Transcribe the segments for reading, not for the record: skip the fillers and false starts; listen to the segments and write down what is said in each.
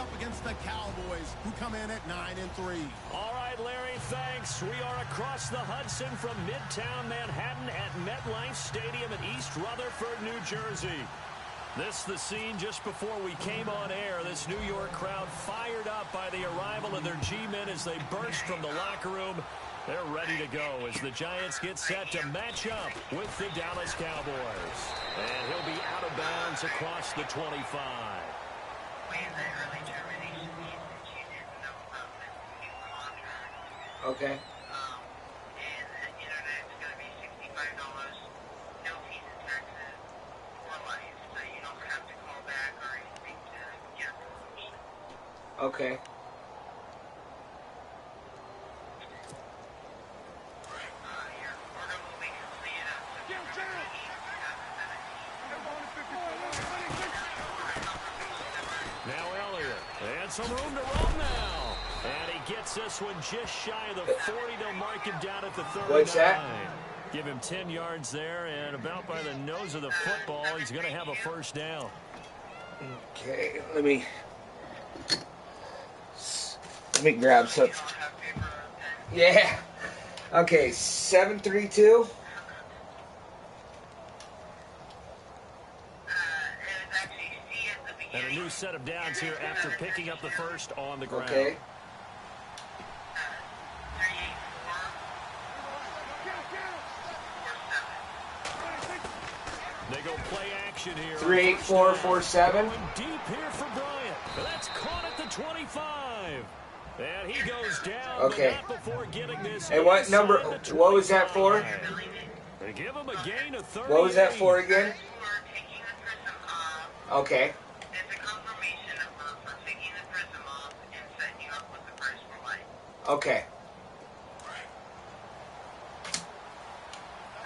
up against the Cowboys, who come in at 9-3. All right, Larry, thanks. We are across the Hudson from Midtown Manhattan at MetLife Stadium in East Rutherford, New Jersey. This the scene just before we came on air. This New York crowd fired up by the arrival of their G-men as they burst from the locker room. They're ready to go as the Giants get set to match up with the Dallas Cowboys. And he'll be out of bounds across the 25. Okay. And the internet's going to be $65, no fees and taxes for life, so you don't have to call back or anything to get a Okay. Your order will be completed on September 2017. Now Elliott, and some room to run now. And he gets this one just shy of the 40 to mark him down at the 39. What's that? Give him 10 yards there, and about by the nose of the football, he's going to have a first down. Okay, let me grab some. Yeah. Okay, 732. And a new set of downs here after picking up the first on the ground. Okay. They go play action here. 38447. Deep here for Bryant. That's caught at the 25. And he goes down. Okay. Not before getting this. And what number? What was that for? They give him a gain of 38. What was that for again? Okay. It's a confirmation for taking the prism off and setting you up with the price for life. Okay.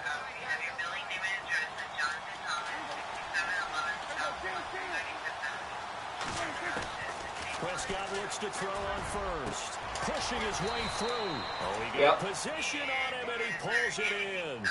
You have your billing name and address at Jonathan Thomas, 6711 Southwest 95th Avenue. Prescott looks to throw on first. Pushing his way through. Oh, he Yep. got position on him, and he pulls it in.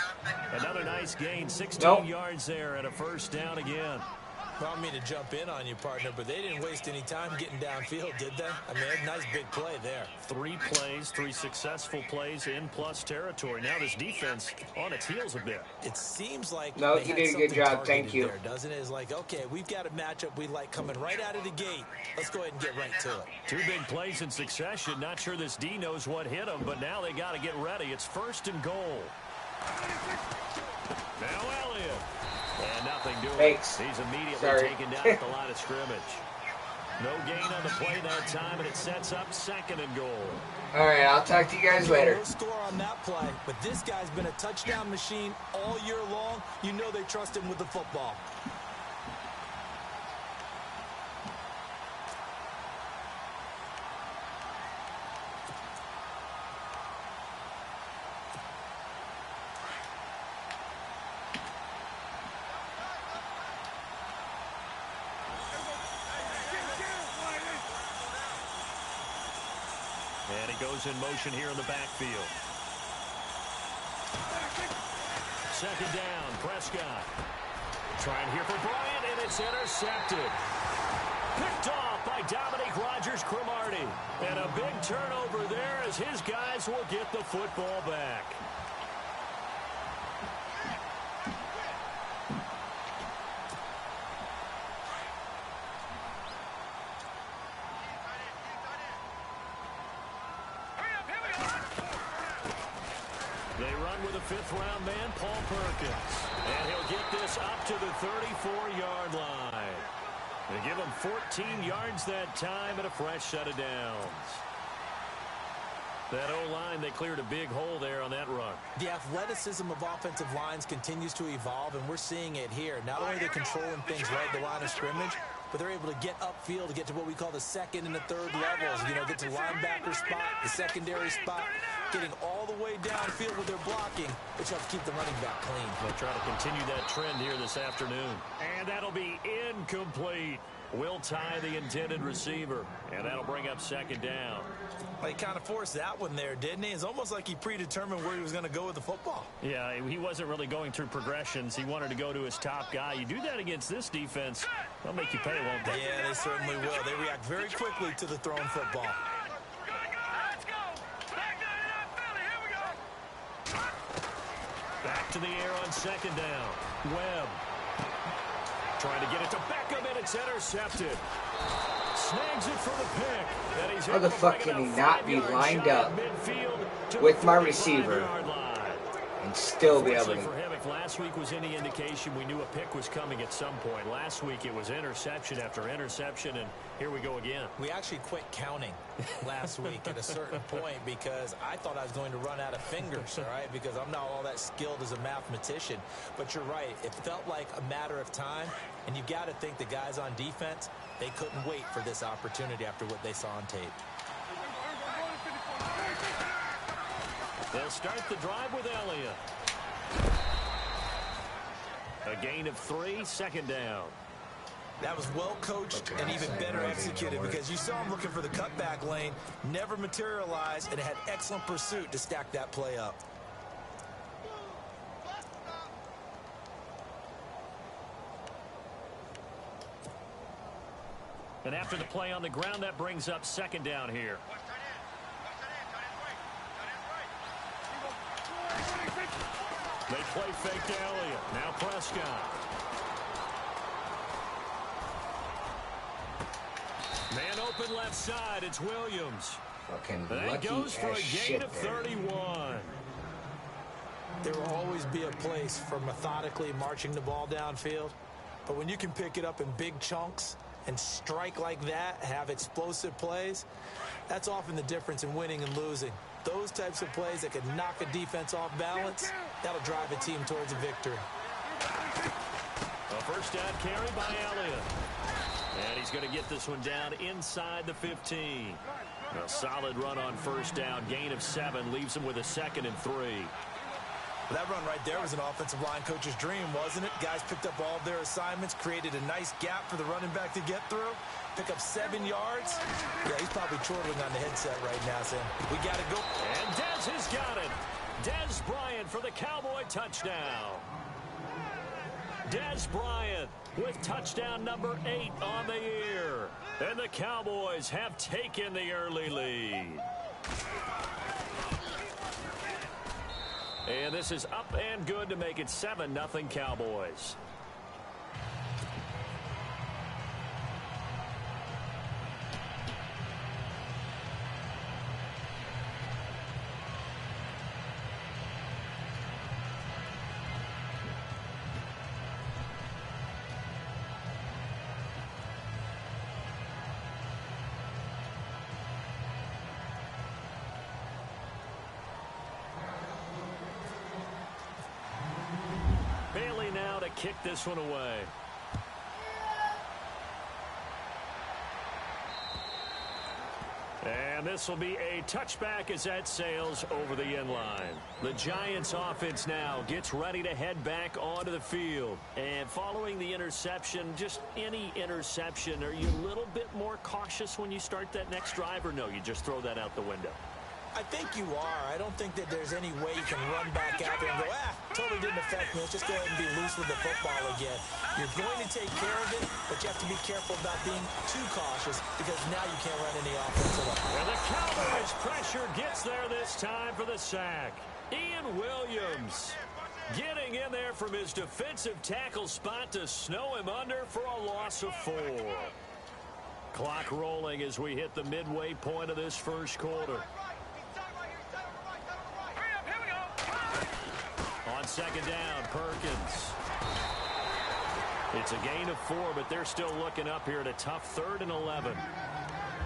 Another nice gain, 16 Nope. yards there, and a first down again. I don't mean to jump in on you, partner, but they didn't waste any time getting downfield, did they? I mean, a nice big play there. 3 plays, 3 successful plays in plus territory. Now this defense on its heels a bit. It seems like No, they you had did a good something job. Thank targeted you. there, doesn't it? It's like, okay, we've got a matchup we like coming right out of the gate. Let's go ahead and get right to it. 2 big plays in succession. Not sure this D knows what hit him, but now they got to get ready. It's first and goal. Now Elliott. And nothing doing. Thanks. He's immediately Sorry. taken down at the line of scrimmage. No gain on the play that time, and it sets up second and goal. All right, I'll talk to you guys later. No score on that play, but this guy's been a touchdown machine all year long. You know they trust him with the football. And he goes in motion here in the backfield. Second down, Prescott. Trying here for Bryant, and it's intercepted. Picked off by Dominique Rodgers-Cromartie. And a big turnover there as his guys will get the football back. They run with a fifth-round man, Paul Perkins. And he'll get this up to the 34-yard line. They give him 14 yards that time and a fresh set of downs. That O-line, they cleared a big hole there on that run. The athleticism of offensive lines continues to evolve, and we're seeing it here. Not only are they controlling things right at the line of scrimmage, but they're able to get upfield to get to what we call the second and the third levels. You know, get to linebacker spot, the secondary spot, getting all the way downfield with their blocking, which helps keep the running back clean. They'll try to continue that trend here this afternoon. And that'll be incomplete. will tie the intended receiver, and that'll bring up second down. Well, he kind of forced that one there, didn't he? It's almost like he predetermined where he was going to go with the football. Yeah, he wasn't really going through progressions. He wanted to go to his top guy. You do that against this defense, they'll make you pay, won't they? Yeah, they certainly will. They react very quickly to the thrown football. Back to the air on second down. Webb trying to get it to Beckham, and it's intercepted. Snags it for the pick. And he's How the fuck can he not be lined up with my receiver and still be able to... For him, if last week was any indication, we knew a pick was coming at some point. Last week it was interception after interception, and here we go again. We actually quit counting last week at a certain point because I thought I was going to run out of fingers, all right, because I'm not all that skilled as a mathematician. But you're right. It felt like a matter of time, and you got to think the guys on defense, they couldn't wait for this opportunity after what they saw on tape. They'll start the drive with Elliott. A gain of 3, second down. That was well coached and even better executed because you saw him looking for the cutback lane, never materialized, and had excellent pursuit to stack that play up. And after the play on the ground, that brings up second down here. They play fake to Elliott. Now Prescott. Man open left side. It's Williams. Fucking That goes for a gain of 31. There will always be a place for methodically marching the ball downfield. But when you can pick it up in big chunks and strike like that, have explosive plays, that's often the difference in winning and losing. Those types of plays that can knock a defense off balance, that'll drive a team towards a victory. A first down carry by Elliott. And he's going to get this one down inside the 15. A solid run on first down. Gain of 7 leaves him with a 2nd and 3. That run right there was an offensive line coach's dream, wasn't it? Guys picked up all of their assignments, created a nice gap for the running back to get through, pick up 7 yards. Yeah, he's probably chortling on the headset right now, saying, we got to go. And Dez has got it. Dez Bryant for the Cowboy touchdown. Dez Bryant with touchdown number 8 on the year. And the Cowboys have taken the early lead. And this is up and good to make it 7-0 Cowboys. Kick this one away. And this will be a touchback as that sails over the end line. The Giants offense now gets ready to head back onto the field. And following the interception, just any interception, are you a little bit more cautious when you start that next drive, or no, you just throw that out the window? I think you are. I don't think that there's any way you can run back out there and go, totally didn't affect me. Let's just go ahead and be loose with the football again. You're going to take care of it, but you have to be careful about being too cautious because now you can't run any offense at all. And the Cowboys pressure gets there this time for the sack. Ian Williams getting in there from his defensive tackle spot to snow him under for a loss of 4. Clock rolling as we hit the midway point of this first quarter. On second down, Perkins. It's a gain of 4, but they're still looking up here at a tough 3rd and 11.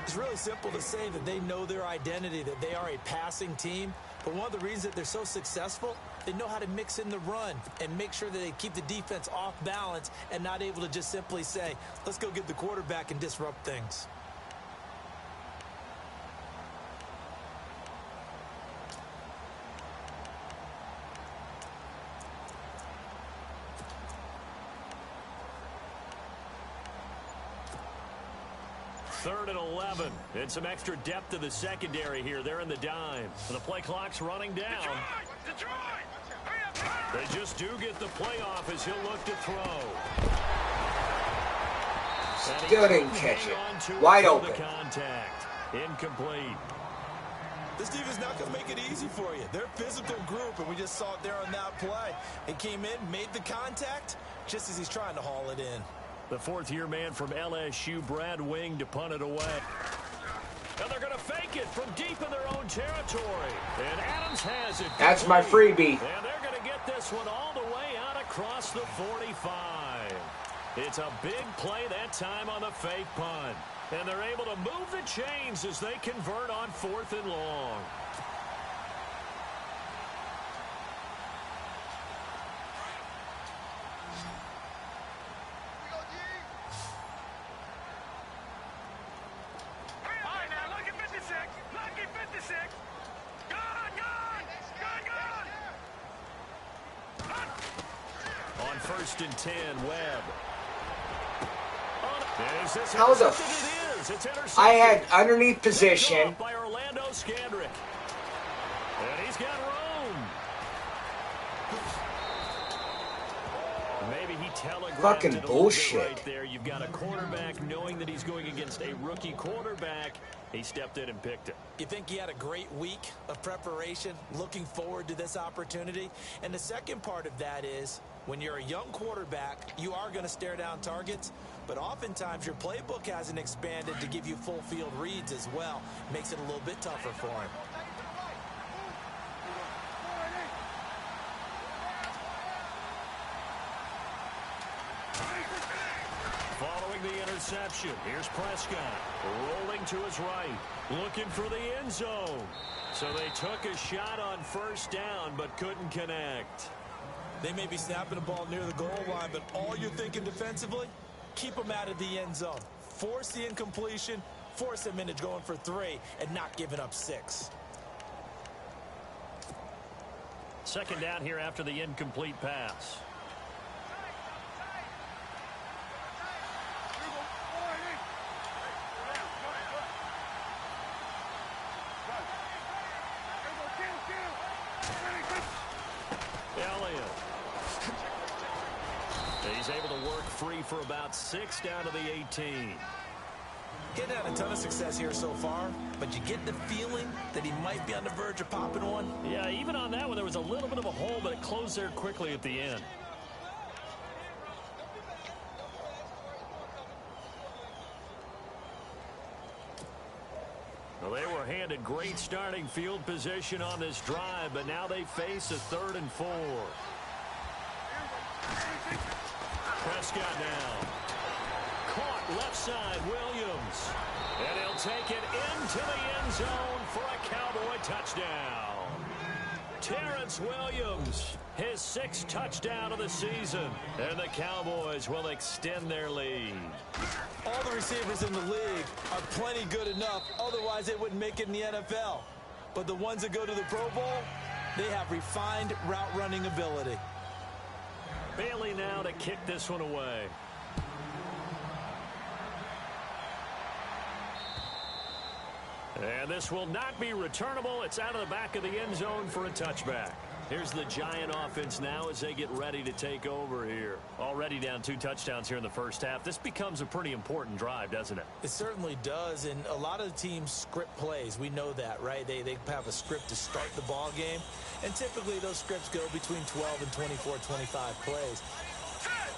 It's really simple to say that they know their identity, that they are a passing team. But one of the reasons that they're so successful, they know how to mix in the run and make sure that they keep the defense off balance and not able to just simply say, let's go get the quarterback and disrupt things. 3rd and 11. And some extra depth to the secondary here. They're in the dime. The play clock's running down. They just do get the play off as he'll look to throw. Still didn't catch it. Wide open. Contact. Incomplete. This defense not going to make it easy for you. They're a physical group, and we just saw it there on that play. He came in, made the contact, just as he's trying to haul it in. The 4th-year man from LSU, Brad Wing, to punt it away. And they're going to fake it from deep in their own territory. And Adams has it. That's my freebie. And they're going to get this one all the way out across the 45. It's a big play that time on the fake punt. And they're able to move the chains as they convert on 4th and long. On 1st and 10, Webb. How the I had underneath position. By Orlando Scandrick. And he's got room. Maybe he telegraphed fucking it a bullshit right there. You've got a quarterback knowing that he's going against a rookie quarterback. He stepped in and picked it. You think he had a great week of preparation, looking forward to this opportunity? And the second part of that is, when you're a young quarterback, you are going to stare down targets, but oftentimes your playbook hasn't expanded to give you full field reads as well. Makes it a little bit tougher for him. Following the interception, here's Prescott, rolling to his right, looking for the end zone. So they took a shot on 1st down, but couldn't connect. They may be snapping the ball near the goal line, but all you're thinking defensively, keep them out of the end zone. Force the incompletion, force them into going for 3, and not giving up 6. 2nd down here after the incomplete pass. He's able to work free for about 6 down to the 18. Getting had a ton of success here so far, but you get the feeling that he might be on the verge of popping one. Yeah, even on that one, there was a little bit of a hole, but it closed there quickly at the end. Well, they were handed great starting field position on this drive, but now they face a 3rd and 4. Prescott now. Caught left side, Williams. And he'll take it into the end zone for a Cowboy touchdown. Terrence Williams, his 6th touchdown of the season. And the Cowboys will extend their lead. All the receivers in the league are plenty good enough. Otherwise, they wouldn't make it in the NFL. But the ones that go to the Pro Bowl, they have refined route running ability. Bailey now to kick this one away. And this will not be returnable. It's out of the back of the end zone for a touchback. Here's the Giant offense now as they get ready to take over here. Already down 2 touchdowns here in the first half. This becomes a pretty important drive, doesn't it? It certainly does, and a lot of the teams script plays. We know that, right? They have a script to start the ball game, and typically those scripts go between 12 and 24, 25 plays.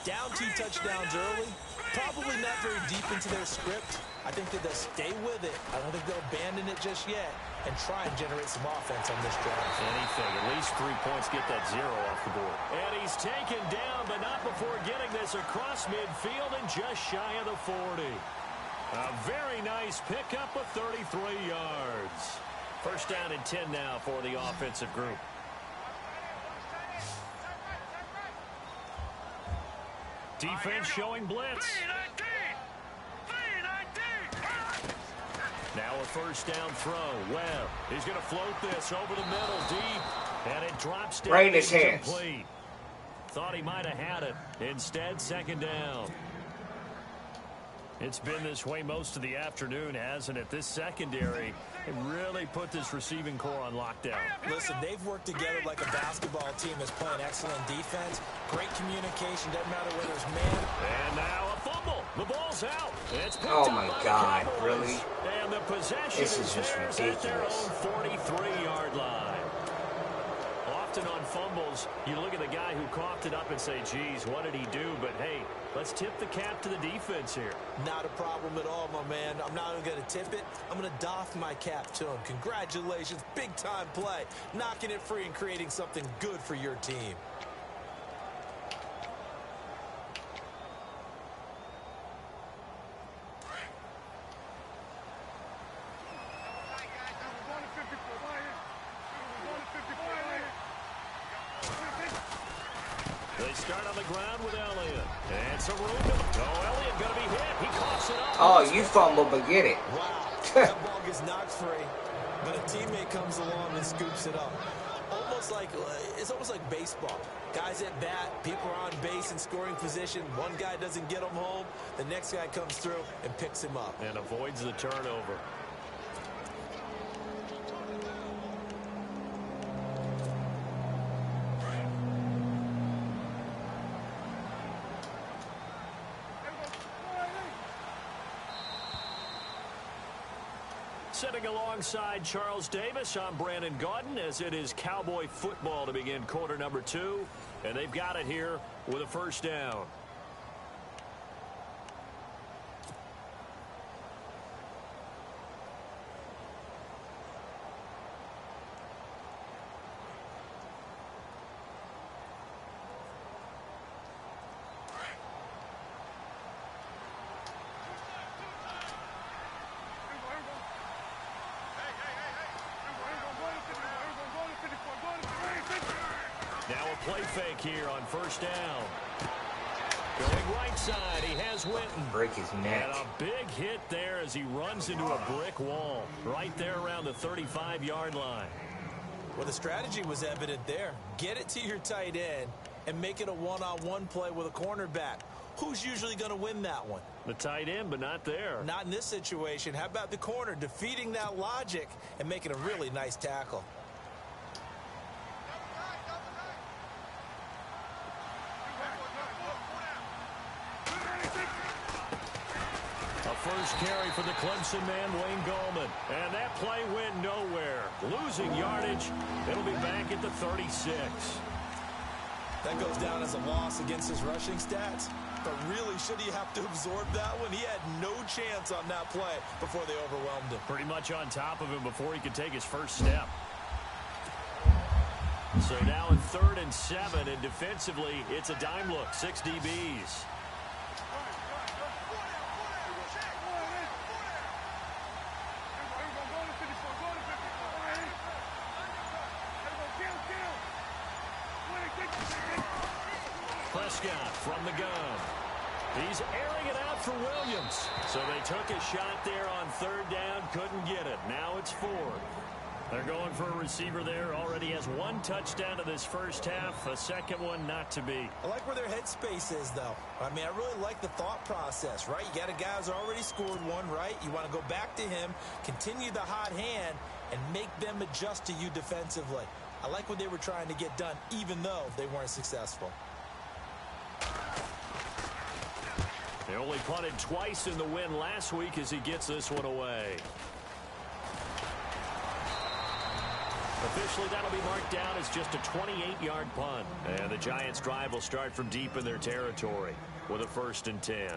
Down 2 touchdowns early, probably not very deep into their script. I think that they'll stay with it. I don't think they'll abandon it just yet and try and generate some offense on this drive. Anything. At least 3 points, get that 0 off the board. And he's taken down, but not before getting this across midfield and just shy of the 40. A very nice pickup of 33 yards. 1st down and 10 now for the offensive group. Defense showing blitz. Now a 1st down throw. Webb, he's going to float this over the middle deep. And it drops down. Right in his hands. Complete. Thought he might have had it. Instead, 2nd down. It's been this way most of the afternoon, hasn't it? This secondary, it really put this receiving core on lockdown. Listen, they've worked together like a basketball team that's playing excellent defense. Great communication, doesn't matter whether it's man. And now a fumble. The ball's out. It's picked Oh up my by the God, Cowboys. really? And the possession This is just theirs at their ridiculous. own 43-yard line. Often on fumbles, you look at the guy who coughed it up and say, geez, what did he do? But, hey, let's tip the cap to the defense here. Not a problem at all, my man. I'm not even going to tip it. I'm going to doff my cap to him. Congratulations. Big-time play. Knocking it free and creating something good for your team. They start on the ground with Elliott. And some room to... Oh, Elliott going to be hit. He coughs it up. Oh, you fumbled, but get it. Wow. That ball gets knocked free, but a teammate comes along and scoops it up. It's almost like baseball. Guys at bat, people are on base in scoring position. One guy doesn't get him home. The next guy comes through and picks him up. And avoids the turnover. Sitting alongside Charles Davis, I'm Brandon Gaudin, as it is Cowboy football to begin quarter number 2. And they've got it here with a first down. Now a play fake here on first down. Going right side, he has Winton. Break his neck. And a big hit there as he runs into a brick wall right there around the 35-yard line. Well, the strategy was evident there. Get it to your tight end and make it a one-on-one play with a cornerback. Who's usually going to win that one? The tight end, but not there. Not in this situation. How about the corner defeating that logic and making a really nice tackle? First carry for the Clemson man, Wayne Gallman. And that play went nowhere. Losing yardage. It'll be back at the 36. That goes down as a loss against his rushing stats. But really, should he have to absorb that one? He had no chance on that play before they overwhelmed him. Pretty much on top of him before he could take his first step. So now in 3rd and 7, and defensively, it's a dime look. 6 DBs. Prescott from the gun. He's airing it out for Williams. So they took a shot there on 3rd down, couldn't get it. Now it's 4th. They're going for a receiver there. Already has 1 touchdown in this first half. A second one not to be. I like where their headspace is, though. I mean, I really like the thought process, right? You got a guy who's already scored one, right? You want to go back to him, continue the hot hand, and make them adjust to you defensively. I like what they were trying to get done, even though they weren't successful. They only punted twice in the win last week as he gets this one away. Officially, that'll be marked down as just a 28-yard punt. And the Giants' drive will start from deep in their territory with a 1st and 10.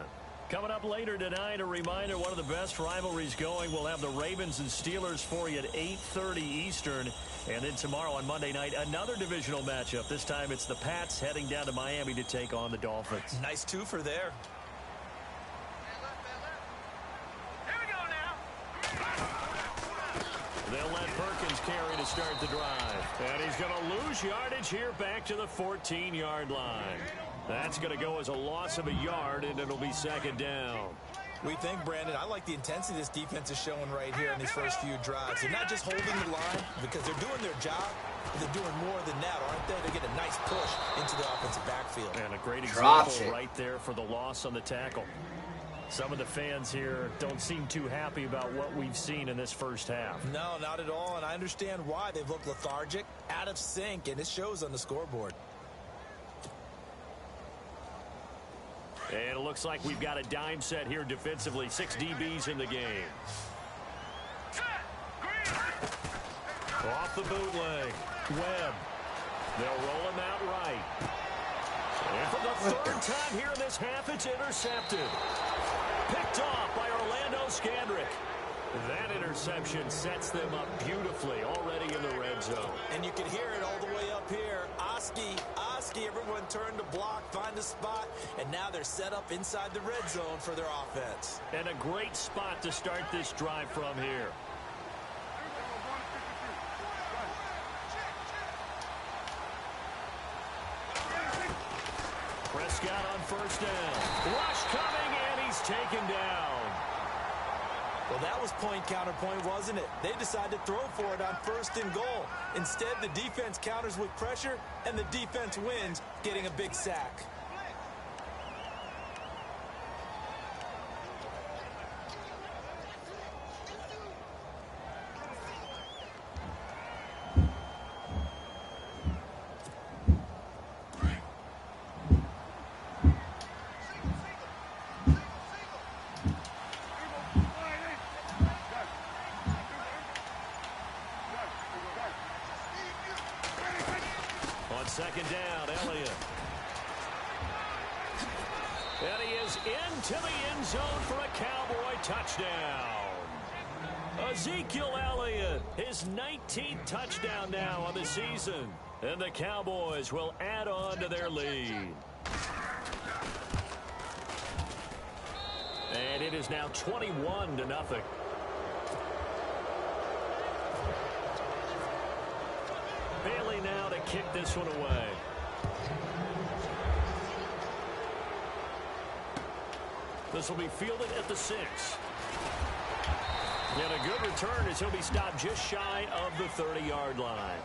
Coming up later tonight, a reminder, one of the best rivalries going. We'll have the Ravens and Steelers for you at 8:30 Eastern. And then tomorrow on Monday night, another divisional matchup. This time it's the Pats heading down to Miami to take on the Dolphins. Nice twofer there. They'll let Perkins carry to start the drive. And he's going to lose yardage here back to the 14-yard line. That's going to go as a loss of a yard, and it'll be 2nd down. We think, Brandon, I like the intensity this defense is showing right here in these first few drives. They're not just holding the line because they're doing their job, but they're doing more than that, aren't they? They get a nice push into the offensive backfield. And a great example right there for the loss on the tackle. Some of the fans here don't seem too happy about what we've seen in this first half. No, not at all, and I understand why. They've looked lethargic, out of sync, and it shows on the scoreboard. And it looks like we've got a dime set here defensively. 6 DBs in the game. Off the bootleg. Webb. They'll roll him out right. And for the third time here in this half, it's intercepted. Picked off by Orlando Scandrick. That interception sets them up beautifully already in the red zone. And you can hear it all the way up here. Oski, everyone turned to block, find a spot, and now they're set up inside the red zone for their offense. And a great spot to start this drive from here. Prescott on first down. Rush coming, and he's taken down. Well, that was point counterpoint, wasn't it? They decided to throw for it on first and goal. Instead, the defense counters with pressure, and the defense wins, getting a big sack. Second down, Elliott. And he is into the end zone for a Cowboy touchdown. Ezekiel Elliott, his 19th touchdown now on the season. And the Cowboys will add on to their lead. And it is now 21-0. Bailey now to kick this one away. This will be fielded at the 6. And a good return as he'll be stopped just shy of the 30-yard line.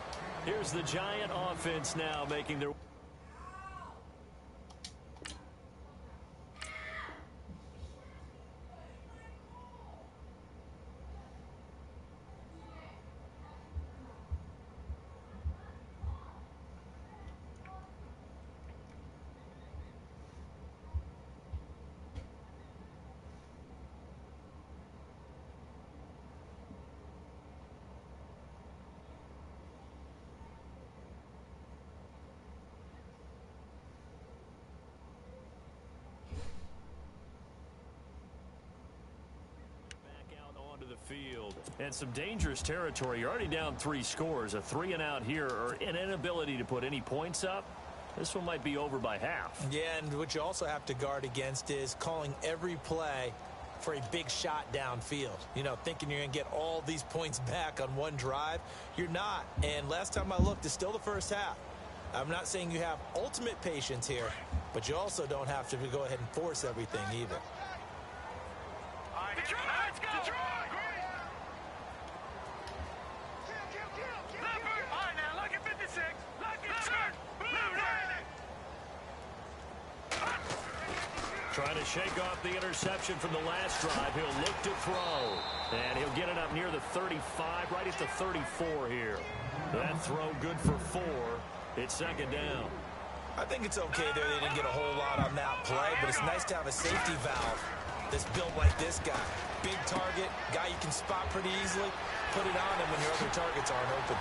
Here's the Giant offense now making their... field. And some dangerous territory. You're already down 3 scores. A 3-and-out here, or an inability to put any points up. This one might be over by half. Yeah, and what you also have to guard against is calling every play for a big shot downfield. You know, thinking you're going to get all these points back on one drive. You're not. And last time I looked, it's still the first half. I'm not saying you have ultimate patience here, but you also don't have to go ahead and force everything either. Let's go! Trying to shake off the interception from the last drive. He'll look to throw. And he'll get it up near the 35, right at the 34 here. That throw good for 4. It's second down. I think it's okay there. They didn't get a whole lot on that play, but it's nice to have a safety valve that's built like this guy. Big target, guy you can spot pretty easily. Put it on him when your other targets aren't open.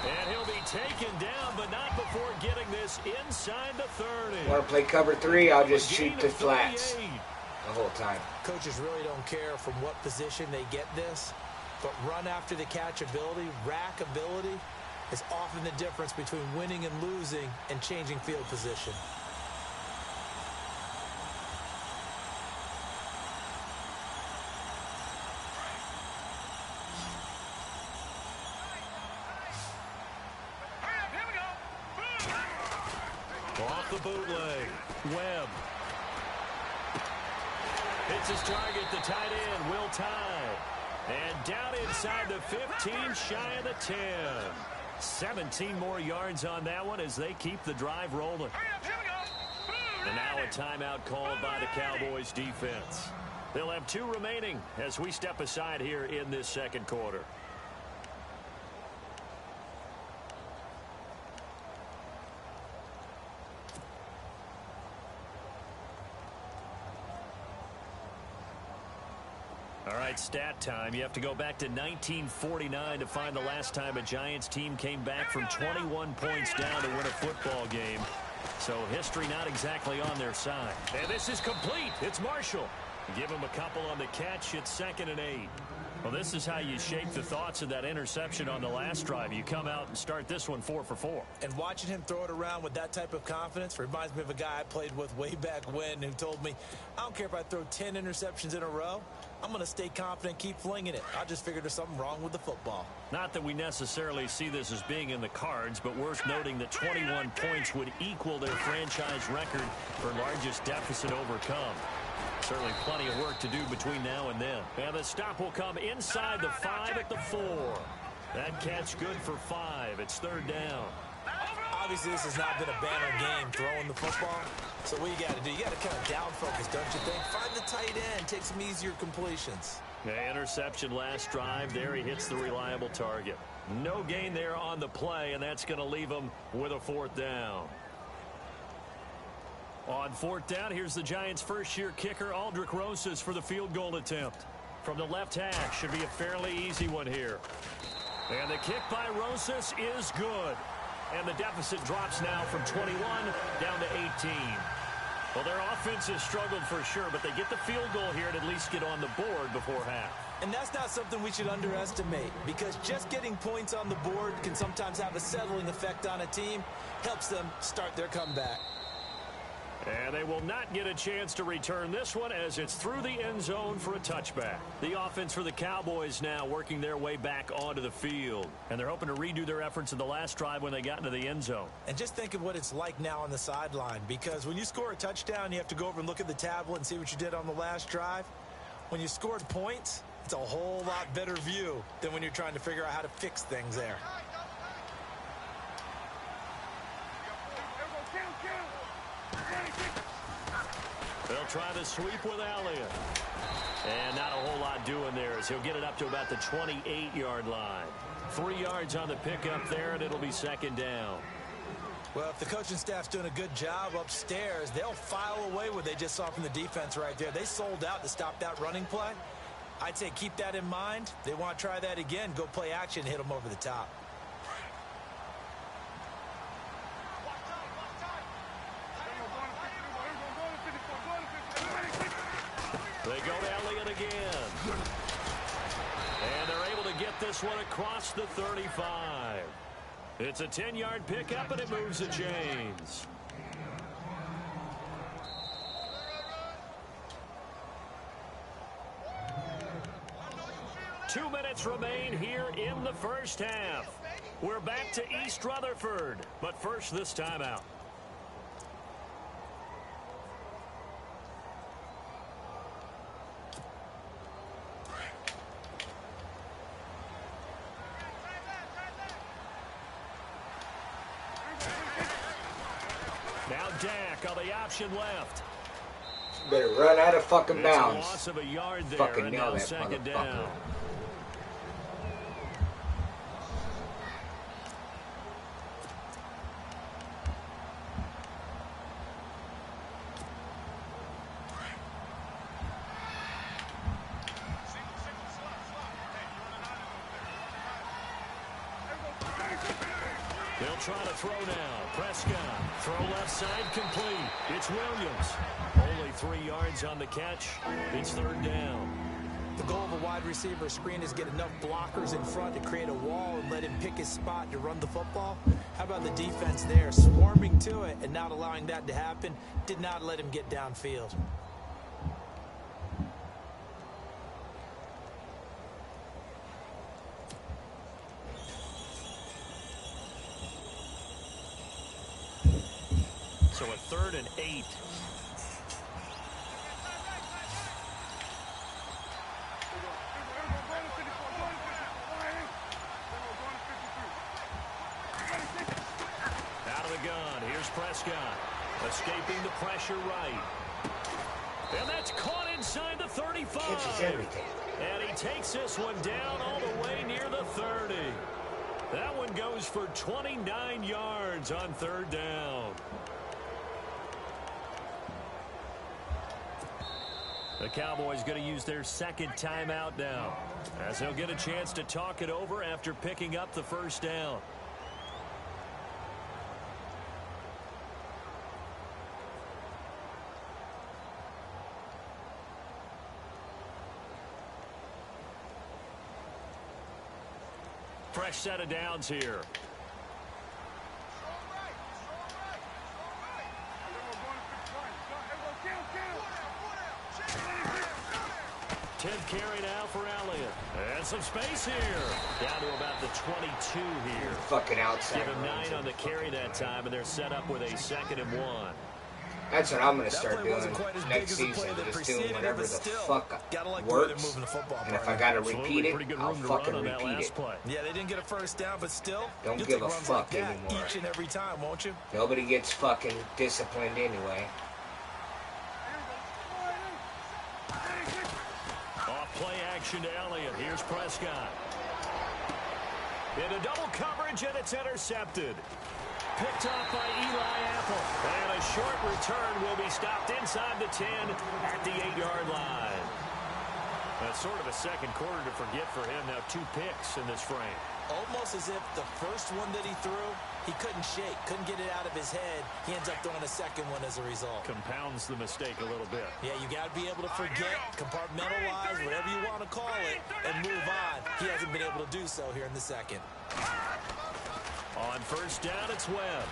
And he'll be taken down, but not before getting this inside the 30. Want to play cover 3? I'll just shoot the flats the whole time. Coaches really don't care from what position they get this, but run after the catch ability, rack ability, is often the difference between winning and losing and changing field position. Off the bootleg, Webb. Hits his target, the tight end, Will Tye. And down inside the 15, shy of the 10. 17 more yards on that one as they keep the drive rolling. And now a timeout called by the Cowboys defense. They'll have 2 remaining as we step aside here in this second quarter. All right, stat time. You have to go back to 1949 to find the last time a Giants team came back from 21 points down to win a football game. So history not exactly on their side. And this is complete. It's Marshall. Give him a couple on the catch. It's 2nd and 8. Well, this is how you shape the thoughts of that interception on the last drive. You come out and start this one 4 for 4. And watching him throw it around with that type of confidence reminds me of a guy I played with way back when who told me, I don't care if I throw 10 interceptions in a row. I'm going to stay confident, keep flinging it. I just figured there's something wrong with the football. Not that we necessarily see this as being in the cards, but worth noting that 21 points would equal their franchise record for largest deficit overcome. Certainly plenty of work to do between now and then. And the stop will come inside the 5 at the 4. That catch good for 5. It's 3rd down. Obviously, this has not been a banner game throwing the football. So what you got to do, you got to kind of down focus, don't you think? Find the tight end, take some easier completions. Yeah, interception last drive. There he hits the reliable target. No gain there on the play, and that's going to leave him with a 4th down. On 4th down, here's the Giants' first-year kicker, Aldrick Rosas, for the field goal attempt. From the left hash, should be a fairly easy one here. And the kick by Rosas is good. And the deficit drops now from 21 down to 18. Well, their offense has struggled for sure, but they get the field goal here and at least get on the board before half. And that's not something we should underestimate, because just getting points on the board can sometimes have a settling effect on a team, helps them start their comeback. And they will not get a chance to return this one as it's through the end zone for a touchback. The offense for the Cowboys now working their way back onto the field. And they're hoping to redo their efforts in the last drive when they got into the end zone. And just think of what it's like now on the sideline, because when you score a touchdown, you have to go over and look at the tablet and see what you did on the last drive. When you scored points, it's a whole lot better view than when you're trying to figure out how to fix things there. They'll try the sweep with Elliott. And not a whole lot doing there as he'll get it up to about the 28-yard line. 3 yards on the pickup there, and it'll be 2nd down. Well, if the coaching staff's doing a good job upstairs, they'll file away what they just saw from the defense right there. They sold out to stop that running play. I'd say keep that in mind. They want to try that again, go play action, hit them over the top. They go to Elliott again. And they're able to get this one across the 35. It's a 10-yard pickup, and it moves the chains. Two minutes remain here in the first half. We're back to East Rutherford, but first this timeout. Now Dak on the option left. Better run out of fucking bounds. It's a loss of a yard there, Fucking and nail now that 2nd motherfucker. down. They'll try to throw now. Prescott. Throw left side complete. It's Williams. Only 3 yards on the catch. It's 3rd down. The goal of a wide receiver screen is get enough blockers in front to create a wall and let him pick his spot to run the football. How about the defense there? Swarming to it and not allowing that to happen. Did not let him get downfield. So a 3rd and 8. Out of the gun. Here's Prescott. Escaping the pressure right. And that's caught inside the 35. Catches everything. And he takes this one down all the way near the 30. That one goes for 29 yards on third down. The Cowboys going to use their second timeout now, as they'll get a chance to talk it over after picking up the first down. Fresh set of downs here. 10th carry now for Elliott. And some space here. Down to about the 22 here. Fucking outside. Give him 9 on the carry that time, and they're set up with a 2nd and 1. That's what I'm going to start doing next season. Just doing whatever the fuck works. And if I got to repeat it, I'll fucking repeat it. Yeah, they didn't get a first down, but still, don't give a fuck anymore. Each and every time, won't you? Nobody gets fucking disciplined anyway. Off play action to Elliott. Here's Prescott. Into double coverage, and it's intercepted. Picked off by Eli Apple. And a short return will be stopped inside the 10 at the 8-yard line. That's sort of a second quarter to forget for him. Now 2 picks in this frame. Almost as if the first one that he threw, he couldn't shake, couldn't get it out of his head. He ends up throwing a second one as a result. Compounds the mistake a little bit. Yeah, you got to be able to forget, compartmentalize, whatever you want to call it, and move on. He hasn't been able to do so here in the second. On first down, it's Webb.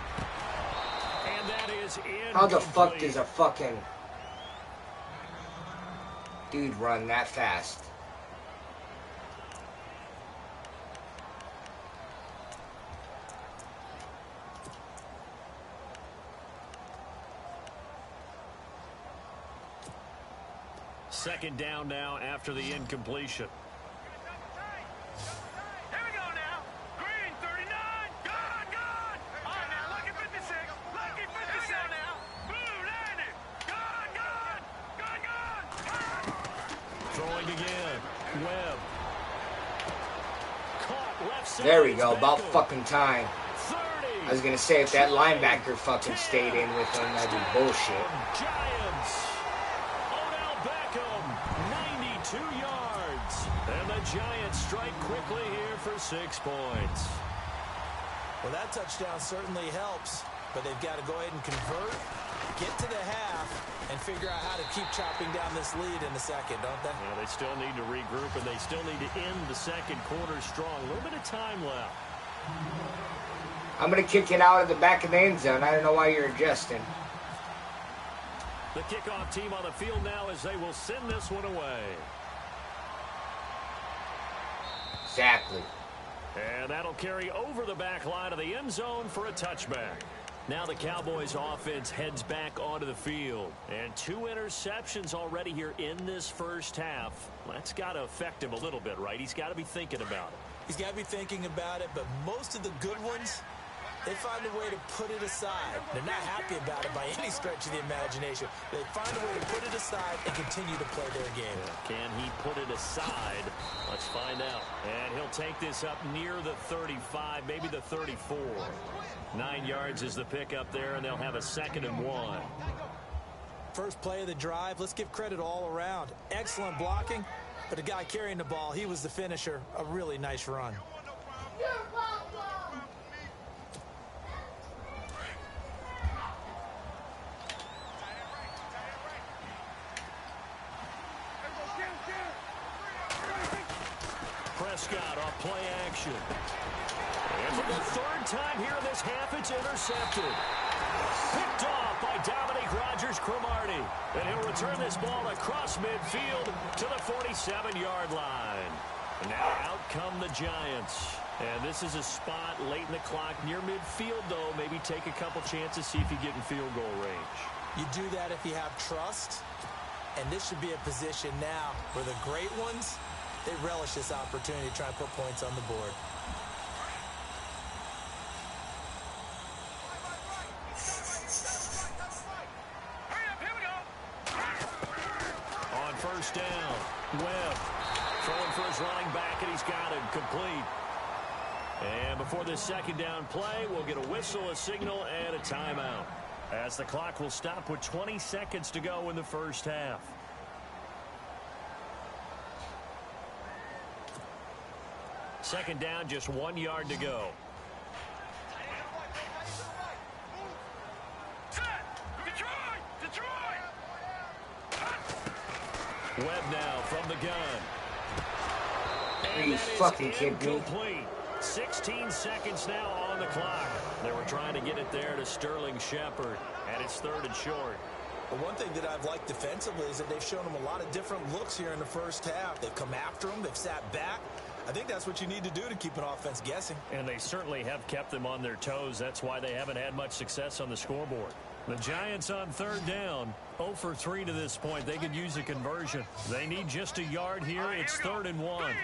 And that is incomplete. How the fuck does a fucking dude run that fast? Second down now after the incompletion. There we go, about fucking time. I was gonna say if that linebacker fucking stayed in with him, that'd be bullshit. Giants. Odell Beckham, 92 yards. And the Giants strike quickly here for 6 points. Well, that touchdown certainly helps, but they've got to go ahead and convert, get to the half, and figure out how to keep chopping down this lead in the second, don't they? Yeah, they still need to regroup, and they still need to end the second quarter strong. A little bit of time left. I'm going to kick it out of the back of the end zone. I don't know why you're adjusting. The kickoff team on the field now as they will send this one away. Exactly. And that'll carry over the back line of the end zone for a touchback. Now the Cowboys offense heads back onto the field. And 2 interceptions already here in this first half. That's got to affect him a little bit, right? He's got to be thinking about it. He's got to be thinking about it, but most of the good ones, they find a way to put it aside. They're not happy about it by any stretch of the imagination. They find a way to put it aside and continue to play their game. Can he put it aside? Let's find out. And he'll take this up near the 35, maybe the 34. 9 yards is the pickup there, and they'll have a 2nd and 1. First play of the drive, let's give credit all around. Excellent blocking, but the guy carrying the ball, he was the finisher. A really nice run. Prescott off play action. And for the 3rd time here in this half, it's intercepted. Picked off by Dominique Rodgers-Cromartie. And he'll return this ball across midfield to the 47-yard line. And now out come the Giants. And this is a spot late in the clock near midfield, though. Maybe take a couple chances, see if you get in field goal range. You do that if you have trust. And this should be a position now where the great ones, they relish this opportunity to try and put points on the board. for his running back, and he's got him complete. And before this second down play, we'll get a whistle, a signal, and a timeout, as the clock will stop with 20 seconds to go in the first half. Second down, just 1 yard to go. Webb now from the gun. Are you fucking kidding me? 16 seconds now on the clock. They were trying to get it there to Sterling Shepard, and it's 3rd and short. But one thing that I've liked defensively is that they've shown him a lot of different looks here in the first half. They've come after him. They've sat back. I think that's what you need to do to keep an offense guessing. And they certainly have kept them on their toes. That's why they haven't had much success on the scoreboard. The Giants on 3rd down, 0 for 3 to this point. They could use a conversion. They need just a yard here. It's 3rd and 1.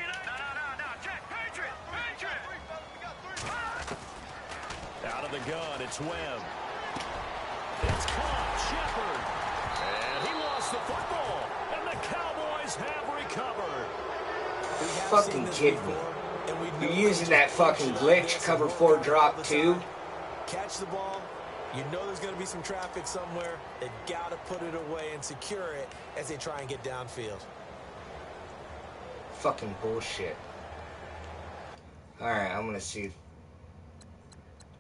Out of the gun, it's Webb. It's caught, Shepard. And he lost the football. And the Cowboys have recovered. Fucking kidding me. You're using that fucking glitch, cover 4 drop 2. Catch the ball. You know there's going to be some traffic somewhere. They've got to put it away and secure it as they try and get downfield. Fucking bullshit. Alright, I'm going to see.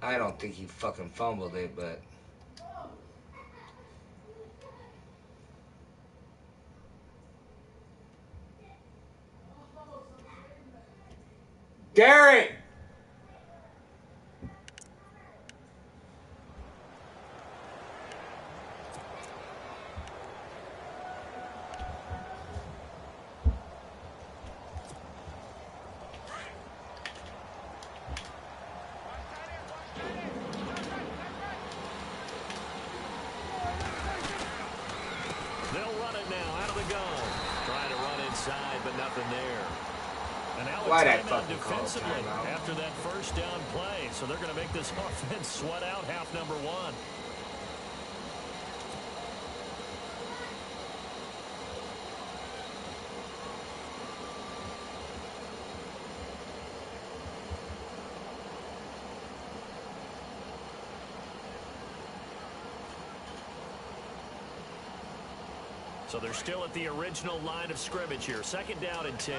I don't think he fucking fumbled it, but... Gary! Why that fucking call timeout? After that first down play, so they're going to make this offense sweat out half number 1. So they're still at the original line of scrimmage here. 2nd down and 10.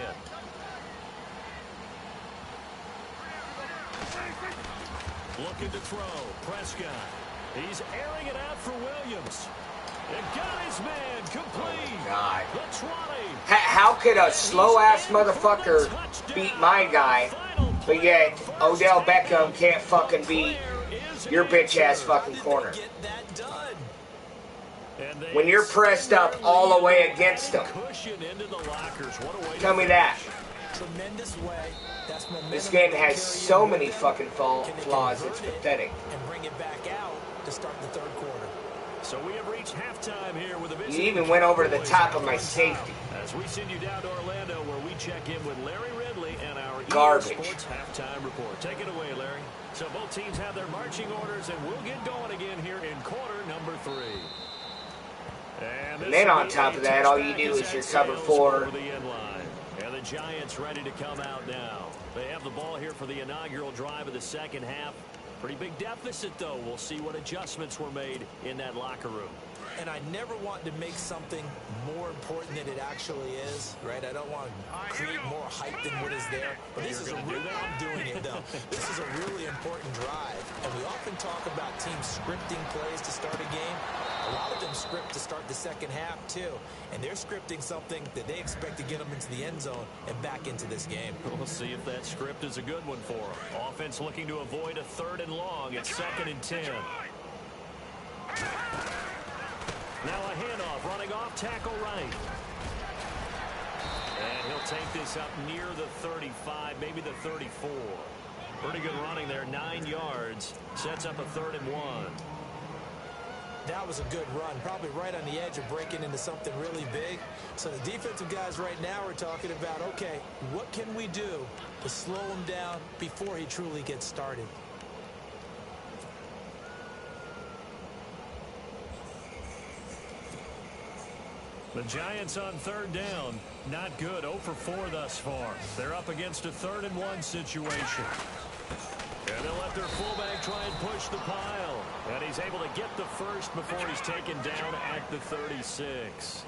Looking to throw. Prescott. He's airing it out for Williams. And got his man complete. Oh, God. The 20. How could a slow-ass motherfucker beat my guy, but yet Odell Beckham can't fucking beat your bitch-ass fucking corner? When you're pressed up all the way against them. Tell me that. Tremendous way. This game has so many fucking flaws, it's pathetic. And bring it back out to start the 3rd quarter. So we have reached halftime here with a You even went over to the top of my safety. As we send you down to Orlando, where we check in with Larry Ridley and our Garbage. EA Sports halftime report. Take it away, Larry. So both teams have their marching orders, and we'll get going again here in quarter number 3. And then on top of that, all you do is your cover 4. And the Giants ready to come out now. They have the ball here for the inaugural drive of the second half. Pretty big deficit, though. We'll see what adjustments were made in that locker room. And I never want to make something more important than it actually is, right? I don't want to create more hype than what is there. But this is a really, I'm doing it, though. This is a really important drive. And we often talk about teams scripting plays to start a game. A lot of them script to start the second half, too. And they're scripting something that they expect to get them into the end zone and back into this game. We'll see if that script is a good one for them. Offense looking to avoid a 3rd and long. It's 2nd and 10. Now a handoff, running off, tackle right. And he'll take this up near the 35, maybe the 34. Pretty good running there, 9 yards. Sets up a 3rd and 1. That was a good run, probably right on the edge of breaking into something really big. So the defensive guys right now are talking about, okay, what can we do to slow him down before he truly gets started? The Giants on third down. Not good. 0 for 4 thus far. They're up against a 3rd and 1 situation. And they'll let their fullback try and push the pile. And he's able to get the first before he's taken down at the 36.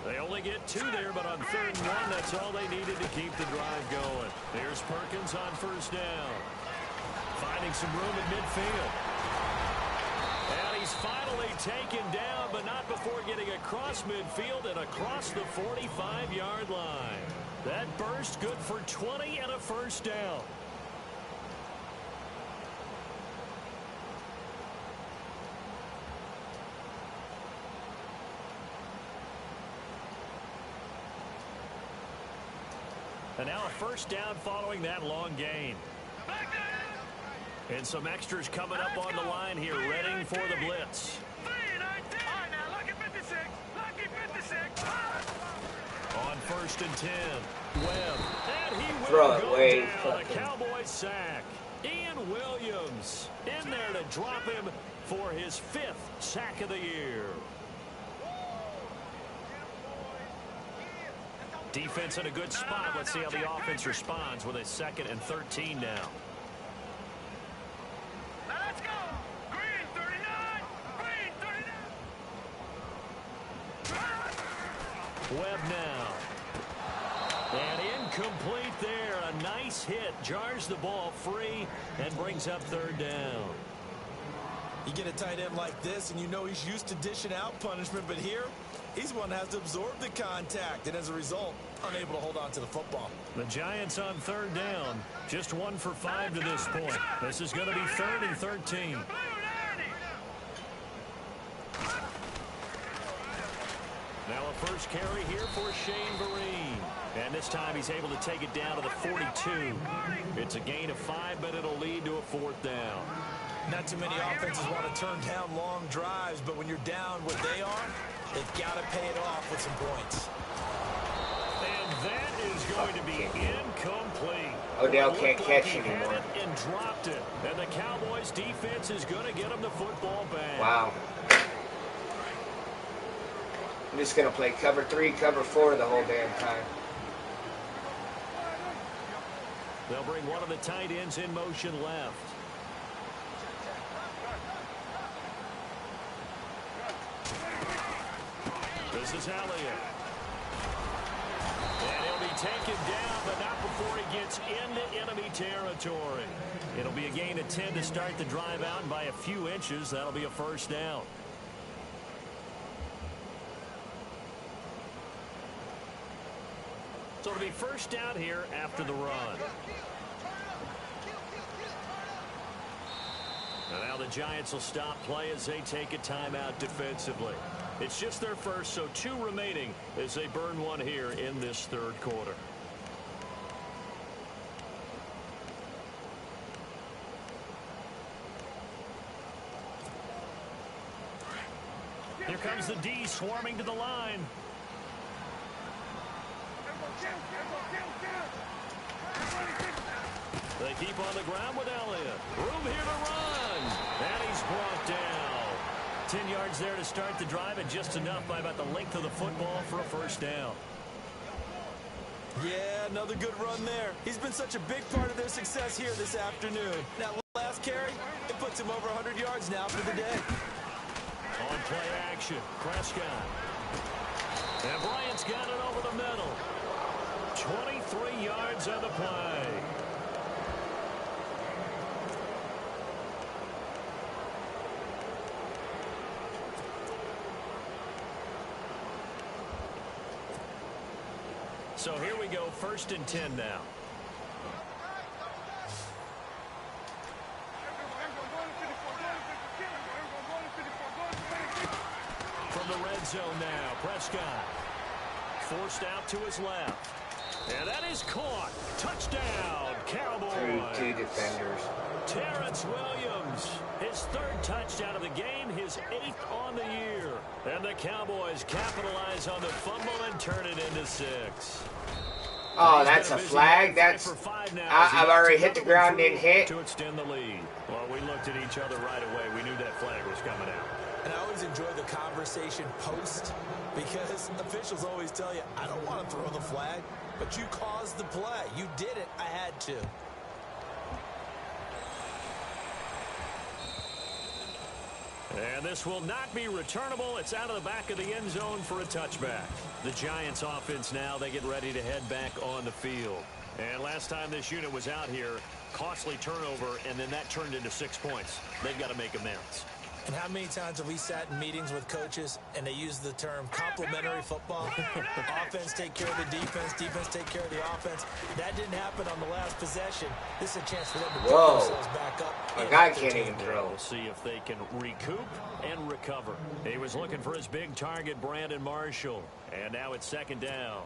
They only get 2 there, but on 3rd and 1, that's all they needed to keep the drive going. Here's Perkins on first down. Finding some room at midfield. And he's finally taken down, but not before getting across midfield and across the 45-yard line. That burst good for 20 and a first down. And now a first down following that long gain. And some extras coming up on the line here, readying for the blitz. On 1st and 10, Webb. And he will go down. A Cowboys sack. Ian Williams in there to drop him for his 5th sack of the year. Defense in a good spot. Let's see how the offense responds with a 2nd and 13 now. Let's go. Green 39. Green 39. Webb now. And incomplete there. A nice hit. Jars the ball free and brings up 3rd down. You get a tight end like this, and you know he's used to dishing out punishment, but here, he's one that has to absorb the contact, and as a result, unable to hold on to the football. The Giants on 3rd down. Just 1 for 5 to this point. This is going to be 3rd and 13. Now a first carry here for Shane Vereen. And this time he's able to take it down to the 42. It's a gain of 5, but it'll lead to a 4th down. Not too many offenses want to turn down long drives, but when you're down what they are, they've got to pay it off with some points. And that is going to be incomplete. Odell can't catch anymore. And dropped it. And the Cowboys defense is going to get him the football back. Wow. I'm just going to play cover 3, cover 4 the whole damn time. They'll bring one of the tight ends in motion left. This is Elliott. And he'll be taken down, but not before he gets into enemy territory. It'll be a gain of 10 to start the drive out, and by a few inches, that'll be a first down. So it'll be first down here after the run. And now the Giants will stop play as they take a timeout defensively. It's just their first, so 2 remaining as they burn one here in this 3rd quarter. Here comes the D swarming to the line. They keep on the ground with Elliott. Room here to run. And he's brought down. 10 yards there to start the drive, and just enough by about the length of the football for a first down. Yeah, another good run there. He's been such a big part of their success here this afternoon. That last carry, it puts him over 100 yards now for the day. On play action, Prescott. And Bryant's got it over the middle. 23 yards on the play. So here we go, 1st and 10 now. From the red zone now, Prescott. Forced out to his left. And that is caught. Touchdown, Cowboys. 2 defenders. Terrence Williams, his 3rd touchdown of the game, his 8th on the year. And the Cowboys capitalize on the fumble and turn it into 6. Oh, that's a flag. That's I've already hit the ground, didn't hit. To extend the lead. Well, we looked at each other right away. We knew that flag was coming out. And I always enjoy the conversation post because officials always tell you, I don't want to throw the flag, but you caused the play. You did it. I had to. And this will not be returnable. It's out of the back of the end zone for a touchback. The Giants offense now, they get ready to head back on the field. And last time this unit was out here, costly turnover, and then that turned into 6 points. They've got to make amends. And how many times have we sat in meetings with coaches and they use the term complementary football? Offense take care of the defense, defense take care of the offense. That didn't happen on the last possession. This is a chance for them to pick themselves back up. My guy can't even throw. We'll see if they can recoup and recover. He was looking for his big target, Brandon Marshall. And now it's second down.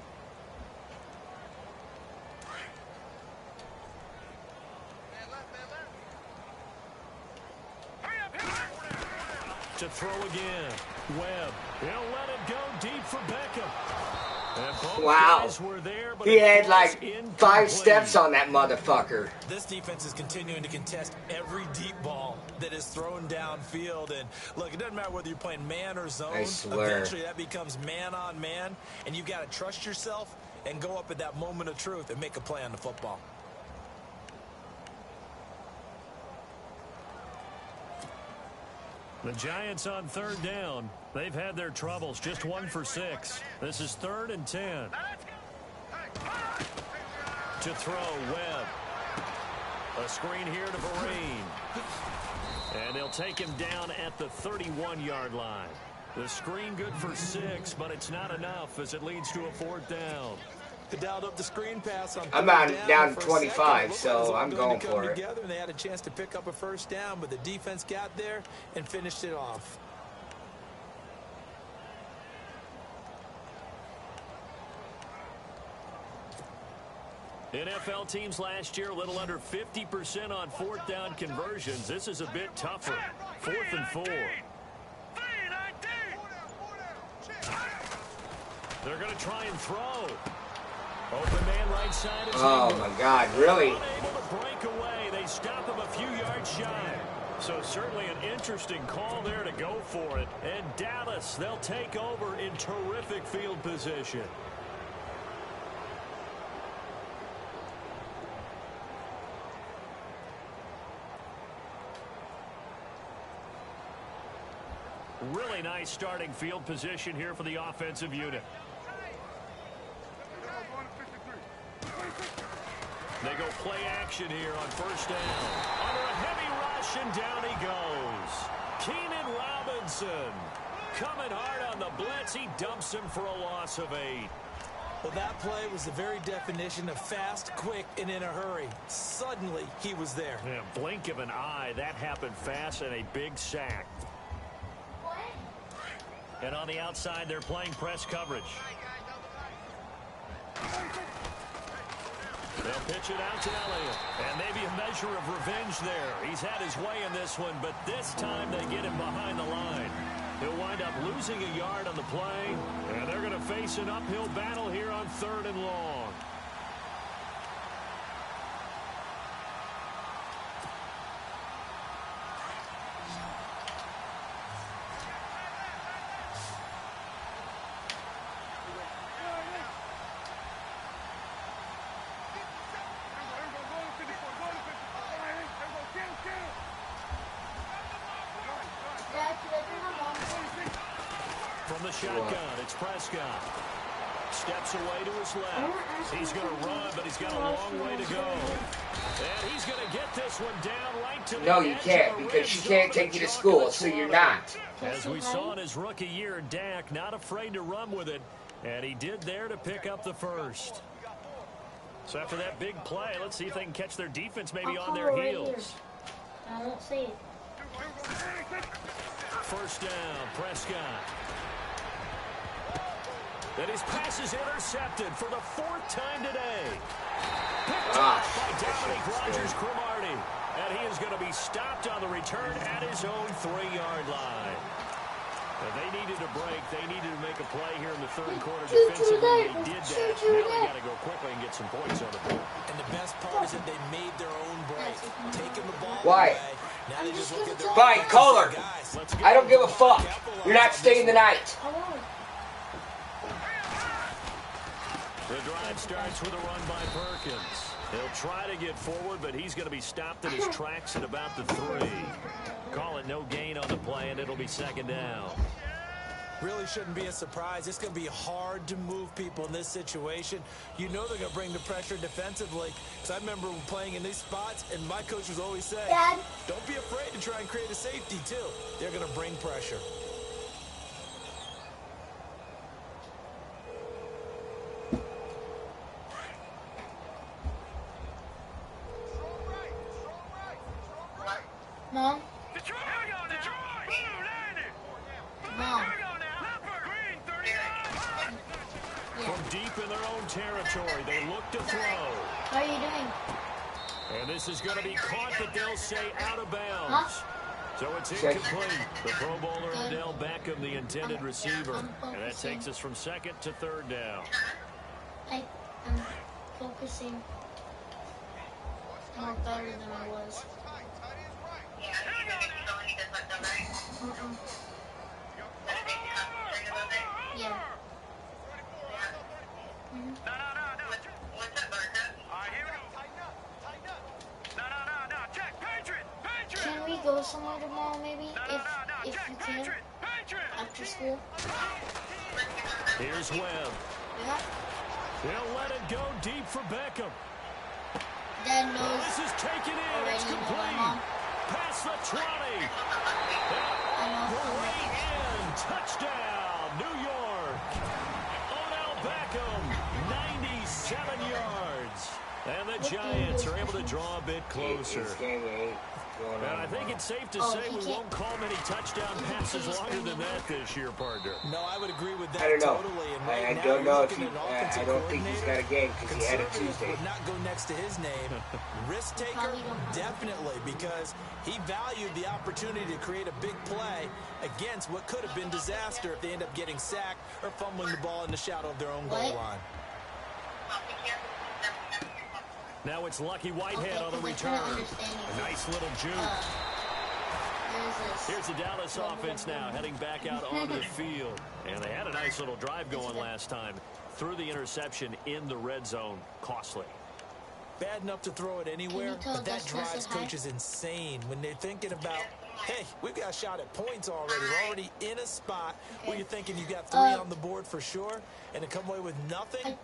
To throw again. Webb. He'll let it go deep for Beckham. Wow. There, he had like 5 steps on that motherfucker. This defense is continuing to contest every deep ball that is thrown downfield. And look, it doesn't matter whether you're playing man or zone. I swear. Eventually that becomes man on man. And you've got to trust yourself and go up at that moment of truth and make a play on the football. The Giants on third down. They've had their troubles. Just 1 for 6. This is 3rd and 10. To throw, Webb. A screen here to Vereen. And they'll take him down at the 31-yard line. The screen good for 6, but it's not enough as it leads to a 4th down. They dialed up the screen pass on I'm down 25, so I'm going for it. And they had a chance to pick up a first down, but the defense got there and finished it off. NFL teams last year a little under 50% on 4th down conversions. This is a bit tougher. 4th and 4. They're going to try and throw. Open man right side. Oh my God, really? Unable to break away. They stop him a few yards shy. So certainly an interesting call there to go for it. And Dallas, they'll take over in terrific field position. Really nice starting field position here for the offensive unit. They go play action here on first down. Under a heavy rush, and down he goes. Keenan Robinson coming hard on the blitz. He dumps him for a loss of 8. Well, that play was the very definition of fast, quick, and in a hurry. Suddenly, he was there. Yeah, blink of an eye. That happened fast and a big sack. And on the outside, they're playing press coverage. They'll pitch it out to Elliott. And maybe a measure of revenge there. He's had his way in this one, but this time they get him behind the line. He'll wind up losing a yard on the play. And they're going to face an uphill battle here on 3rd and long. From the shotgun, it's Prescott. Steps away to his left. He's going to run, but he's got a long way to go. And he's going to get this one down right to the No, you can't, because she can't take you to school, so you're not. As we saw in his rookie year, Dak not afraid to run with it. And he did there to pick up the first. So after that big play, let's see if they can catch their defense maybe on their heels. I won't see it. First down, Prescott. Then his pass is intercepted for the 4th time today. Picked up by Dominique Rodgers-Cromartie. And he is going to be stopped on the return at his own 3-yard line. And they needed a break. They needed to make a play here in the 3rd quarter defensively. They did that. Now they got to go quickly and get some points on the board. And the best part is that they made their own break, taking the ball Why? away Now they just look at their Fine, call her. guys. I don't give a fuck. You're not staying the night. I won't. The drive starts with a run by Perkins. He'll try to get forward, but he's going to be stopped in his tracks at about the 3. Call it no gain on the play, and it'll be second down. Really shouldn't be a surprise. It's going to be hard to move people in this situation. You know they're going to bring the pressure defensively. Because I remember playing in these spots, and my coach was always saying, Dad. don't be afraid to try and create a safety, too. They're going to bring pressure. Mom. Detroit! Detroit! Blue landed! Mom. Here we go now. Leopard! Green 39! From deep in their own territory, they look to throw. How are you doing? And this is going to be caught, but they'll say out of bounds. Huh? So it's incomplete. The Pro Bowler Odell Beckham, the intended receiver. And that takes us from second to third down. I'm focusing more better than I was. Yeah, he's a big fella. He does like that, right? Yeah. No. What's up, Buttercup? All right, here we go. No. Check. Patriot! Can we go somewhere tomorrow, maybe? No. If Check. you can, Patriot! after school. Here's Webb. Yeah. They'll let it go deep for Beckham. Dad knows This is taken in. already. It's You know my complete. mom. Past the 20. I know. Way in. Touchdown, New York. Odell Beckham, 97 yards. And the Giants are able to draw a bit closer. It's game 8. And I think it's safe to say we won't call many touchdown passes longer than that this year, partner. No, I would agree with that I don't know. totally. And right I now, don't you're know if looking he. at an offensive I don't think he's got a game because he had it conservative Tuesday. would not go next to his name. Risk taker, definitely, because he valued the opportunity to create a big play against what could have been disaster if they end up getting sacked or fumbling the ball in the shadow of their own goal line. Now it's Lucky Whitehead on the return. A nice little juke. Here's the Dallas offense now heading back out onto the field. And they had a nice little drive going last time. Threw the interception in the red zone. Costly. Bad enough to throw it anywhere, but that drives coaches insane when they're thinking about, hey, we've got a shot at points already. We're already in a spot where you're thinking you got 3 on the board for sure, and to come away with nothing,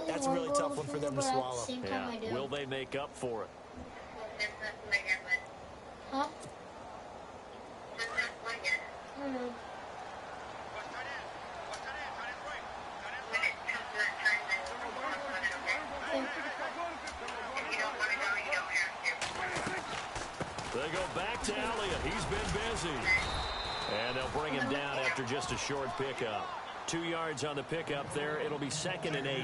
that's a really tough one for them to swallow. Yeah. Will they make up for it? Huh? I don't know. They go back to Elliott. He's been busy. And they'll bring him down after just a short pickup. 2 yards on the pickup there. It'll be 2nd and 8.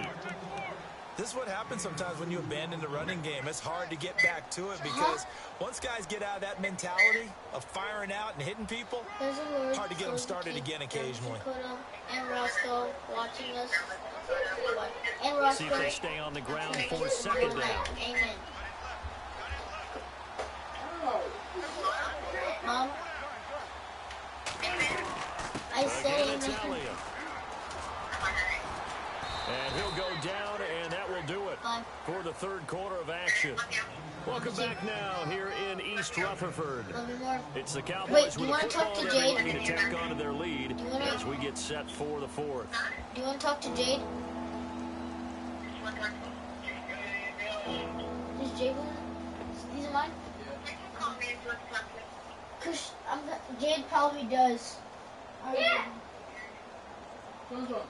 This is what happens sometimes when you abandon the running game. It's hard to get back to it because once guys get out of that mentality of firing out and hitting people, hard to get them started again occasionally. And Roscoe watching us. And Roscoe. See if they stay on the ground for 2nd down. Amen. Mom? I said Again, it's amen. Elliott. And he'll go down, and that will do it for the 3rd quarter of action. Welcome back now here in East Rutherford. It's the Cowboys with a football ready to tack onto their lead as we get set for the 4th. Do you want to talk to Jade? Is Jade one? These are mine? Cause Jade probably does. Yeah. The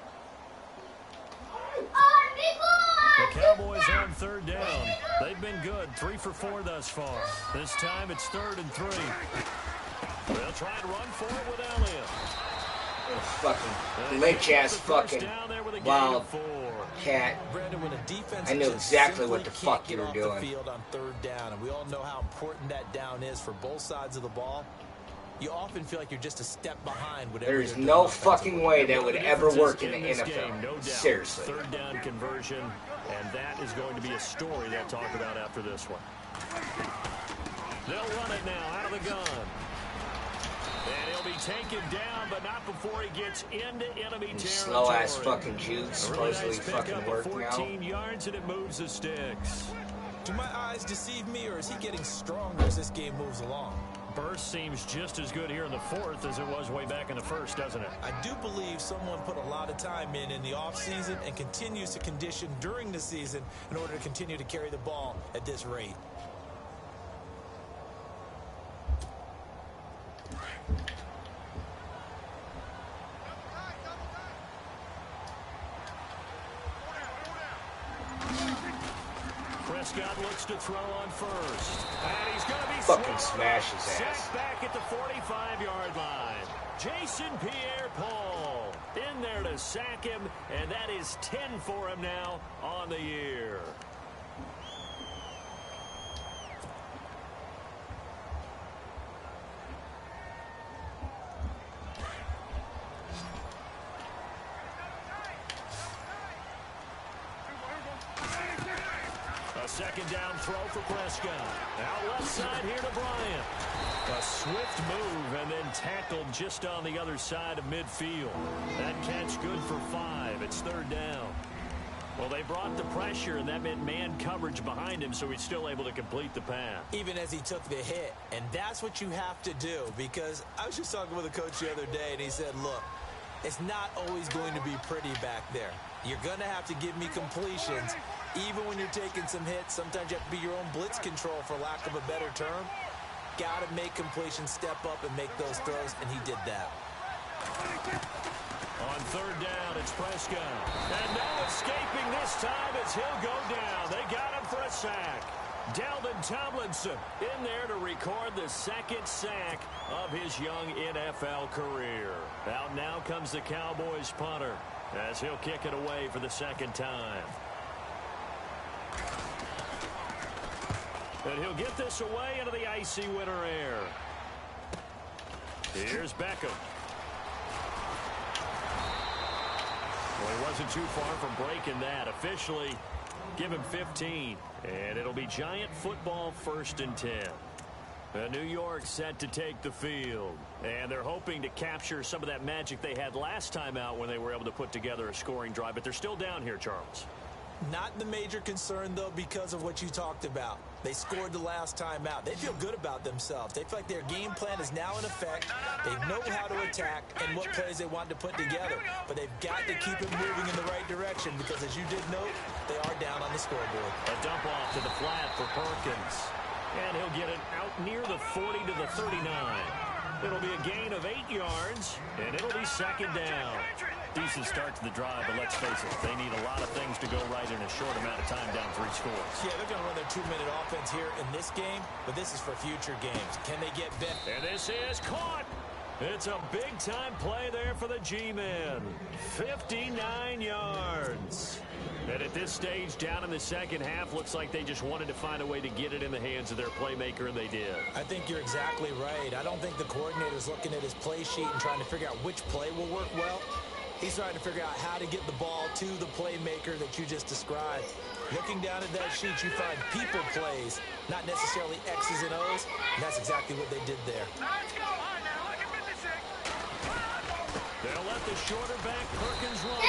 Cowboys on 3rd down. They've been good, 3 for 4 thus far. This time it's 3rd and 3. They'll try and run for it with Elliott. Fucking glitch ass fucking wild cat. I knew exactly what the fuck you were doing. Field on 3rd down, and we all know how important that down is for both sides of the ball. You often feel like you're just a step behind. There's no fucking way that would ever work in the NFL. No doubt. Seriously. 3rd down conversion, and that is going to be a story they'll talk about after this one. They'll run it now out of the gun. And he'll be taken down, but not before he gets into enemy territory. Slow-ass fucking juke, supposedly nice fucking working 14 out. yards, and it moves the sticks. Do my eyes deceive me, or is he getting stronger as this game moves along? Burst seems just as good here in the fourth as it was way back in the first, doesn't it? I do believe someone put a lot of time in the offseason and continues to condition during the season in order to continue to carry the ball at this rate. Prescott looks to throw on first. And he's going to be fucking smash his ass. Sacked back at the 45-yard line. Jason Pierre-Paul in there to sack him, and that is 10 for him now on the year. Second down throw for Prescott. Out left side here to Bryant. A swift move and then tackled just on the other side of midfield. That catch good for 5. It's third down. Well, they brought the pressure, and that meant man coverage behind him, so he's still able to complete the pass. Even as he took the hit. And that's what you have to do, because I was just talking with a coach the other day, and he said, look, it's not always going to be pretty back there. You're going to have to give me completions. Even when you're taking some hits, sometimes you have to be your own blitz control, for lack of a better term. Got to make completions, step up, and make those throws, and he did that. On third down, it's Prescott. And no escaping this time as he'll go down. They got him for a sack. Dalvin Tomlinson in there to record the second sack of his young NFL career. Out now comes the Cowboys punter as he'll kick it away for the second time. And he'll get this away into the icy winter air. Here's Beckham. Well, he wasn't too far from breaking that. Officially, give him 15. And it'll be Giant football, 1st and 10. New York set to take the field. And they're hoping to capture some of that magic they had last time out when they were able to put together a scoring drive. But they're still down here, Charles. Not the major concern, though, because of what you talked about. They scored the last time out. They feel good about themselves. They feel like their game plan is now in effect. They know how to attack and what plays they want to put together. But they've got to keep it moving in the right direction because, as you did note, they are down on the scoreboard. A dump off to the flat for Perkins. And he'll get it out near the 40 to the 39. It'll be a gain of 8 yards, and it'll be second down. Decent start to the drive, but let's face it, they need a lot of things to go right in a short amount of time, down 3 scores. Yeah, they're going to run their 2-minute offense here in this game, but this is for future games. Can they get bent? And this is caught. It's a big-time play there for the G-men. 59 yards. And at this stage, down in the second half, looks like they just wanted to find a way to get it in the hands of their playmaker, and they did. I think you're exactly right. I don't think the coordinator's looking at his play sheet and trying to figure out which play will work well. He's trying to figure out how to get the ball to the playmaker that you just described. Looking down at that sheet, you find people plays, not necessarily X's and O's, and that's exactly what they did there. They'll let the shorter back Perkins roll.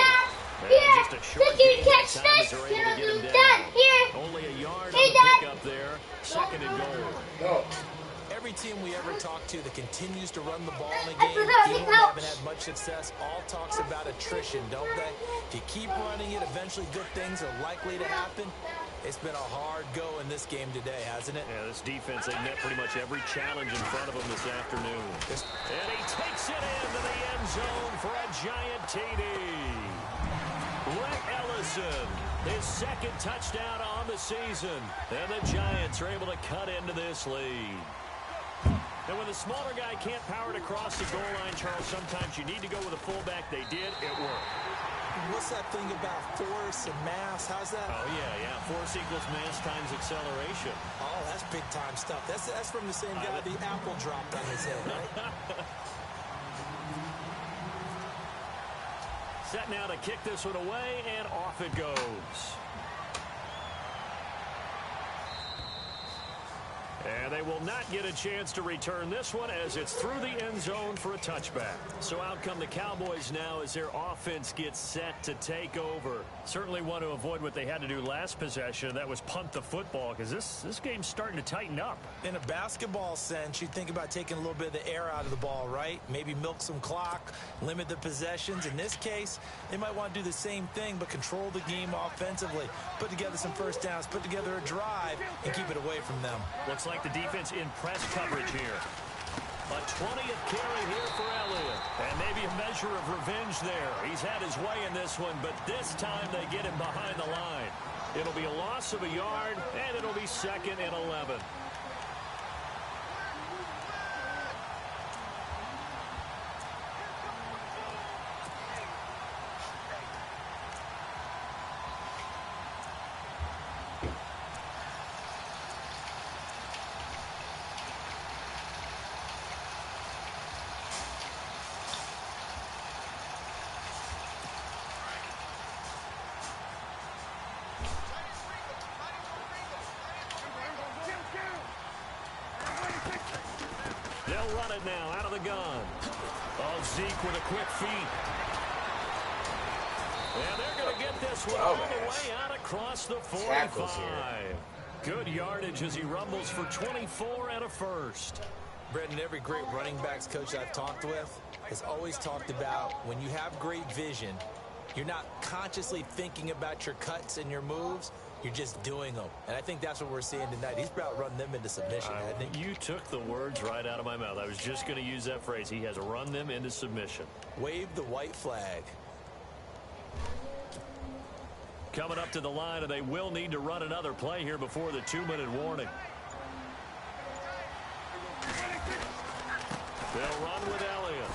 Here, just a short did you gain catch that time this? as they're able to get him down. Dad, here. Only a yard Hey, on the Dad. pickup there. Second and goal. No. Every team we ever talk to that continues to run the ball in a I game, forgot even the when they haven't pouch. had much success, all talks about attrition, don't they? If you keep running it, eventually good things are likely to happen. It's been a hard go in this game today, hasn't it? Yeah, this defense, they met pretty much every challenge in front of them this afternoon. And he takes it into the end zone for a Giant TD. Brett Ellison, his second touchdown on the season. And the Giants are able to cut into this lead. And when the smaller guy can't power it across the goal line, Charles, sometimes you need to go with a fullback. They did. It worked. What's that thing about force and mass? How's that? Oh, yeah. Force equals mass times acceleration. Oh, that's big-time stuff. That's from the same guy the apple dropped on his head, right? Set now to kick this one away, and off it goes. And they will not get a chance to return this one as it's through the end zone for a touchback. So out come the Cowboys now as their offense gets set to take over. Certainly want to avoid what they had to do last possession. That was punt the football because this game's starting to tighten up. In a basketball sense, you think about taking a little bit of the air out of the ball, right? Maybe milk some clock, limit the possessions. In this case, they might want to do the same thing but control the game offensively. Put together some first downs, put together a drive, and keep it away from them. Looks like the defense in press coverage here. A 20th carry here for Elliott. And maybe a measure of revenge there. He's had his way in this one, but this time they get him behind the line. It'll be a loss of a yard, and it'll be 2nd and 11. They'll run it now out of the gun. Oh, Zeke with a quick feed. And they're going to get this one all the way out across the 45. Good yardage as he rumbles for 24 and a first. Brendan, every great running backs coach I've talked with has always talked about when you have great vision, you're not consciously thinking about your cuts and your moves. You're just doing them. And I think that's what we're seeing tonight. He's about running them into submission, hasn't he? You took the words right out of my mouth. I was just going to use that phrase. He has run them into submission. Wave the white flag. Coming up to the line, and they will need to run another play here before the 2-minute warning. They'll run with Elliott.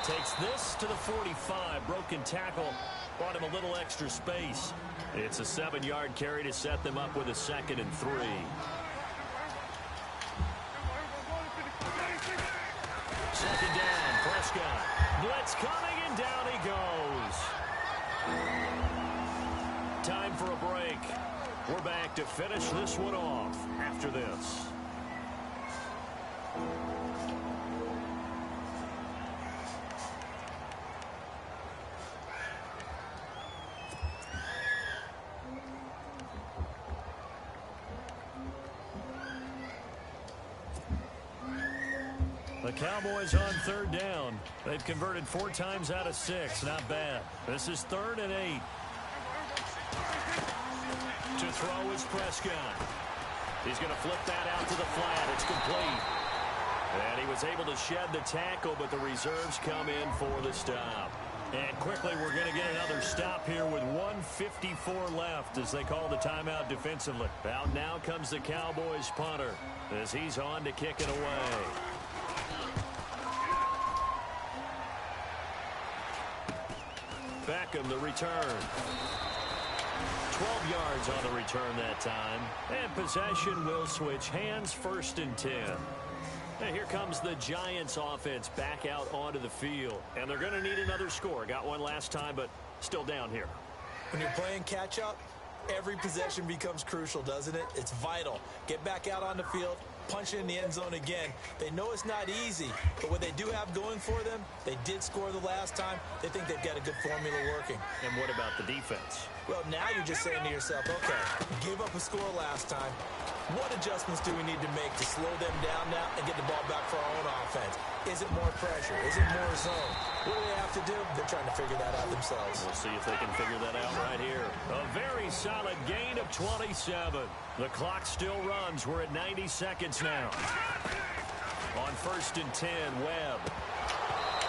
Takes this to the 45. Broken tackle. Brought him a little extra space. It's a 7-yard carry to set them up with a 2nd and 3. Second down, Prescott. Blitz coming, and down he goes. Time for a break. We're back to finish this one off after this. The Cowboys on 3rd down. They've converted 4 times out of 6. Not bad. This is 3rd and 8. To throw is Prescott. He's going to flip that out to the flat. It's complete. And he was able to shed the tackle, but the reserves come in for the stop. And quickly, we're going to get another stop here with 1:54 left as they call the timeout defensively. Out now comes the Cowboys punter as he's on to kick it away. Beckham, the return. 12 yards on the return that time. And possession will switch hands, 1st and 10. And here comes the Giants offense back out onto the field. And they're going to need another score. Got one last time, but still down here. When you're playing catch-up, every possession becomes crucial, doesn't it? It's vital. Get back out on the field, punch it in the end zone again. They know it's not easy, but what they do have going for them, they did score the last time. They think they've got a good formula working. And what about the defense? Well, now you're just saying to yourself, okay, give up a score last time. What adjustments do we need to make to slow them down now and get the ball back for our own offense? Is it more pressure? Is it more zone? What do they have to do? They're trying to figure that out themselves. We'll see if they can figure that out right here. A very solid gain of 27. The clock still runs. We're at 90 seconds now. On 1st and 10, Webb.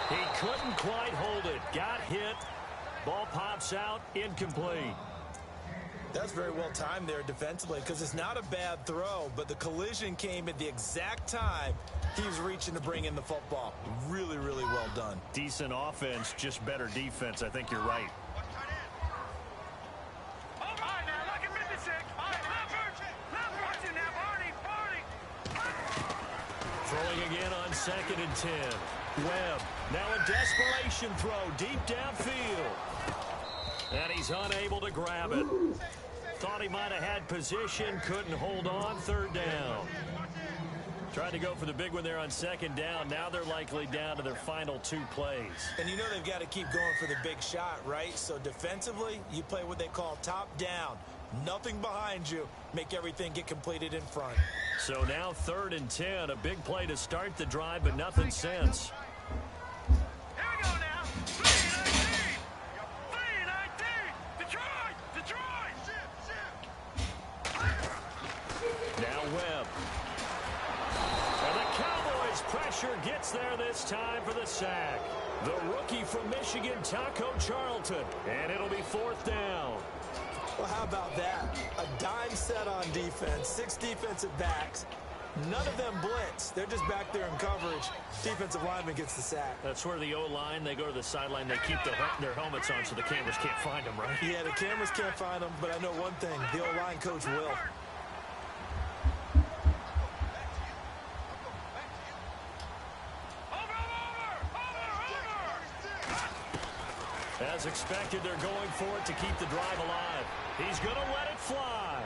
He couldn't quite hold it. Got hit. Ball pops out. Incomplete. That's very well timed there defensively because it's not a bad throw, but the collision came at the exact time he was reaching to bring in the football. Really, really well done. Decent offense, just better defense. I think you're right. Throwing again on 2nd and 10. Webb, now a desperation throw deep downfield. And he's unable to grab it. Thought he might have had position, couldn't hold on. Third down. Tried to go for the big one there on second down. Now they're likely down to their final 2 plays. And you know they've got to keep going for the big shot, right? So defensively, you play what they call top down. Nothing behind you. Make everything get completed in front. So now 3rd and 10. A big play to start the drive, but nothing since. Here we go now. 3-19. 3-19. Detroit. Detroit. Now Webb. And the Cowboys pressure gets there this time for the sack. The rookie from Michigan, Taco Charlton. And it'll be 4th down. Well, how about that? A dime set on defense, 6 defensive backs. None of them blitz. They're just back there in coverage. Defensive lineman gets the sack. That's where the O-line, they go to the sideline, they keep their helmets on so the cameras can't find them, right? Yeah, the cameras can't find them, but I know one thing. The O-line coach will. As expected, they're going for it to keep the drive alive. He's going to let it fly.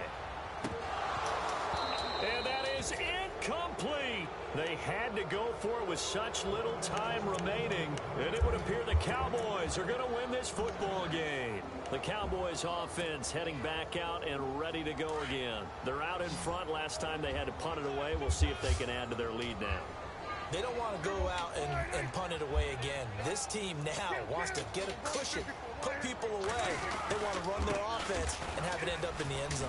And that is incomplete. They had to go for it with such little time remaining. And it would appear the Cowboys are going to win this football game. The Cowboys offense heading back out and ready to go again. They're out in front. Last time they had to punt it away. We'll see if they can add to their lead now. They don't want to go out and punt it away again. This team now wants to get a cushion, put people away. They want to run their offense and have it end up in the end zone.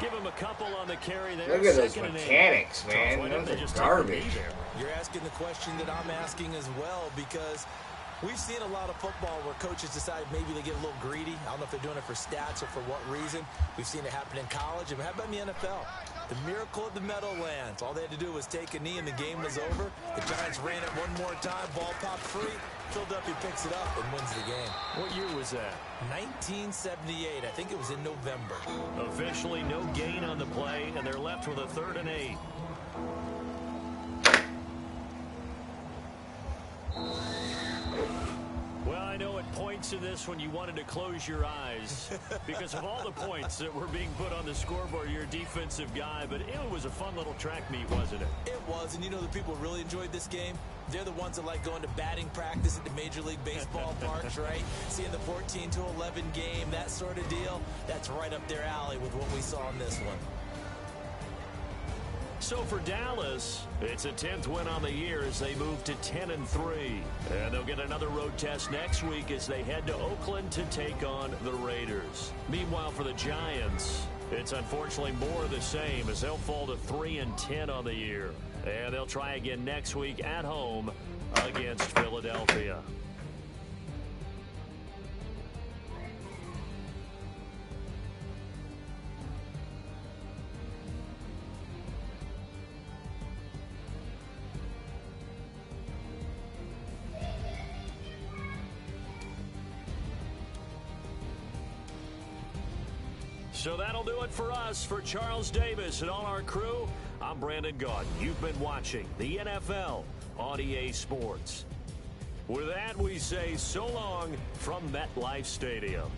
Give him a couple on the carry there. Look at those mechanics, man. Those are garbage. You're asking the question that I'm asking as well, because we've seen a lot of football where coaches decide maybe they get a little greedy. I don't know if they're doing it for stats or for what reason. We've seen it happen in college. And how about in the NFL? The miracle of the Meadowlands. All they had to do was take a knee and the game was over. The Giants ran it one more time. Ball popped free. Philadelphia picks it up and wins the game. What year was that? 1978. I think it was in November. Officially no gain on the play, and they're left with a 3rd and 8. Well, I know at points in this when you wanted to close your eyes because of all the points that were being put on the scoreboard. You're a defensive guy, but it was a fun little track meet, wasn't it? It was, and you know the people really enjoyed this game? They're the ones that like going to batting practice at the Major League Baseball parks, right? Seeing the 14-11 game, that sort of deal. That's right up their alley with what we saw in this one. So for Dallas, it's a 10th win on the year as they move to 10-3. And they'll get another road test next week as they head to Oakland to take on the Raiders. Meanwhile, for the Giants, it's unfortunately more of the same as they'll fall to 3-10 on the year. And they'll try again next week at home against Philadelphia. So that'll do it for us. For Charles Davis and all our crew, I'm Brandon Gaudin. You've been watching the NFL on EA Sports. With that, we say so long from MetLife Stadium.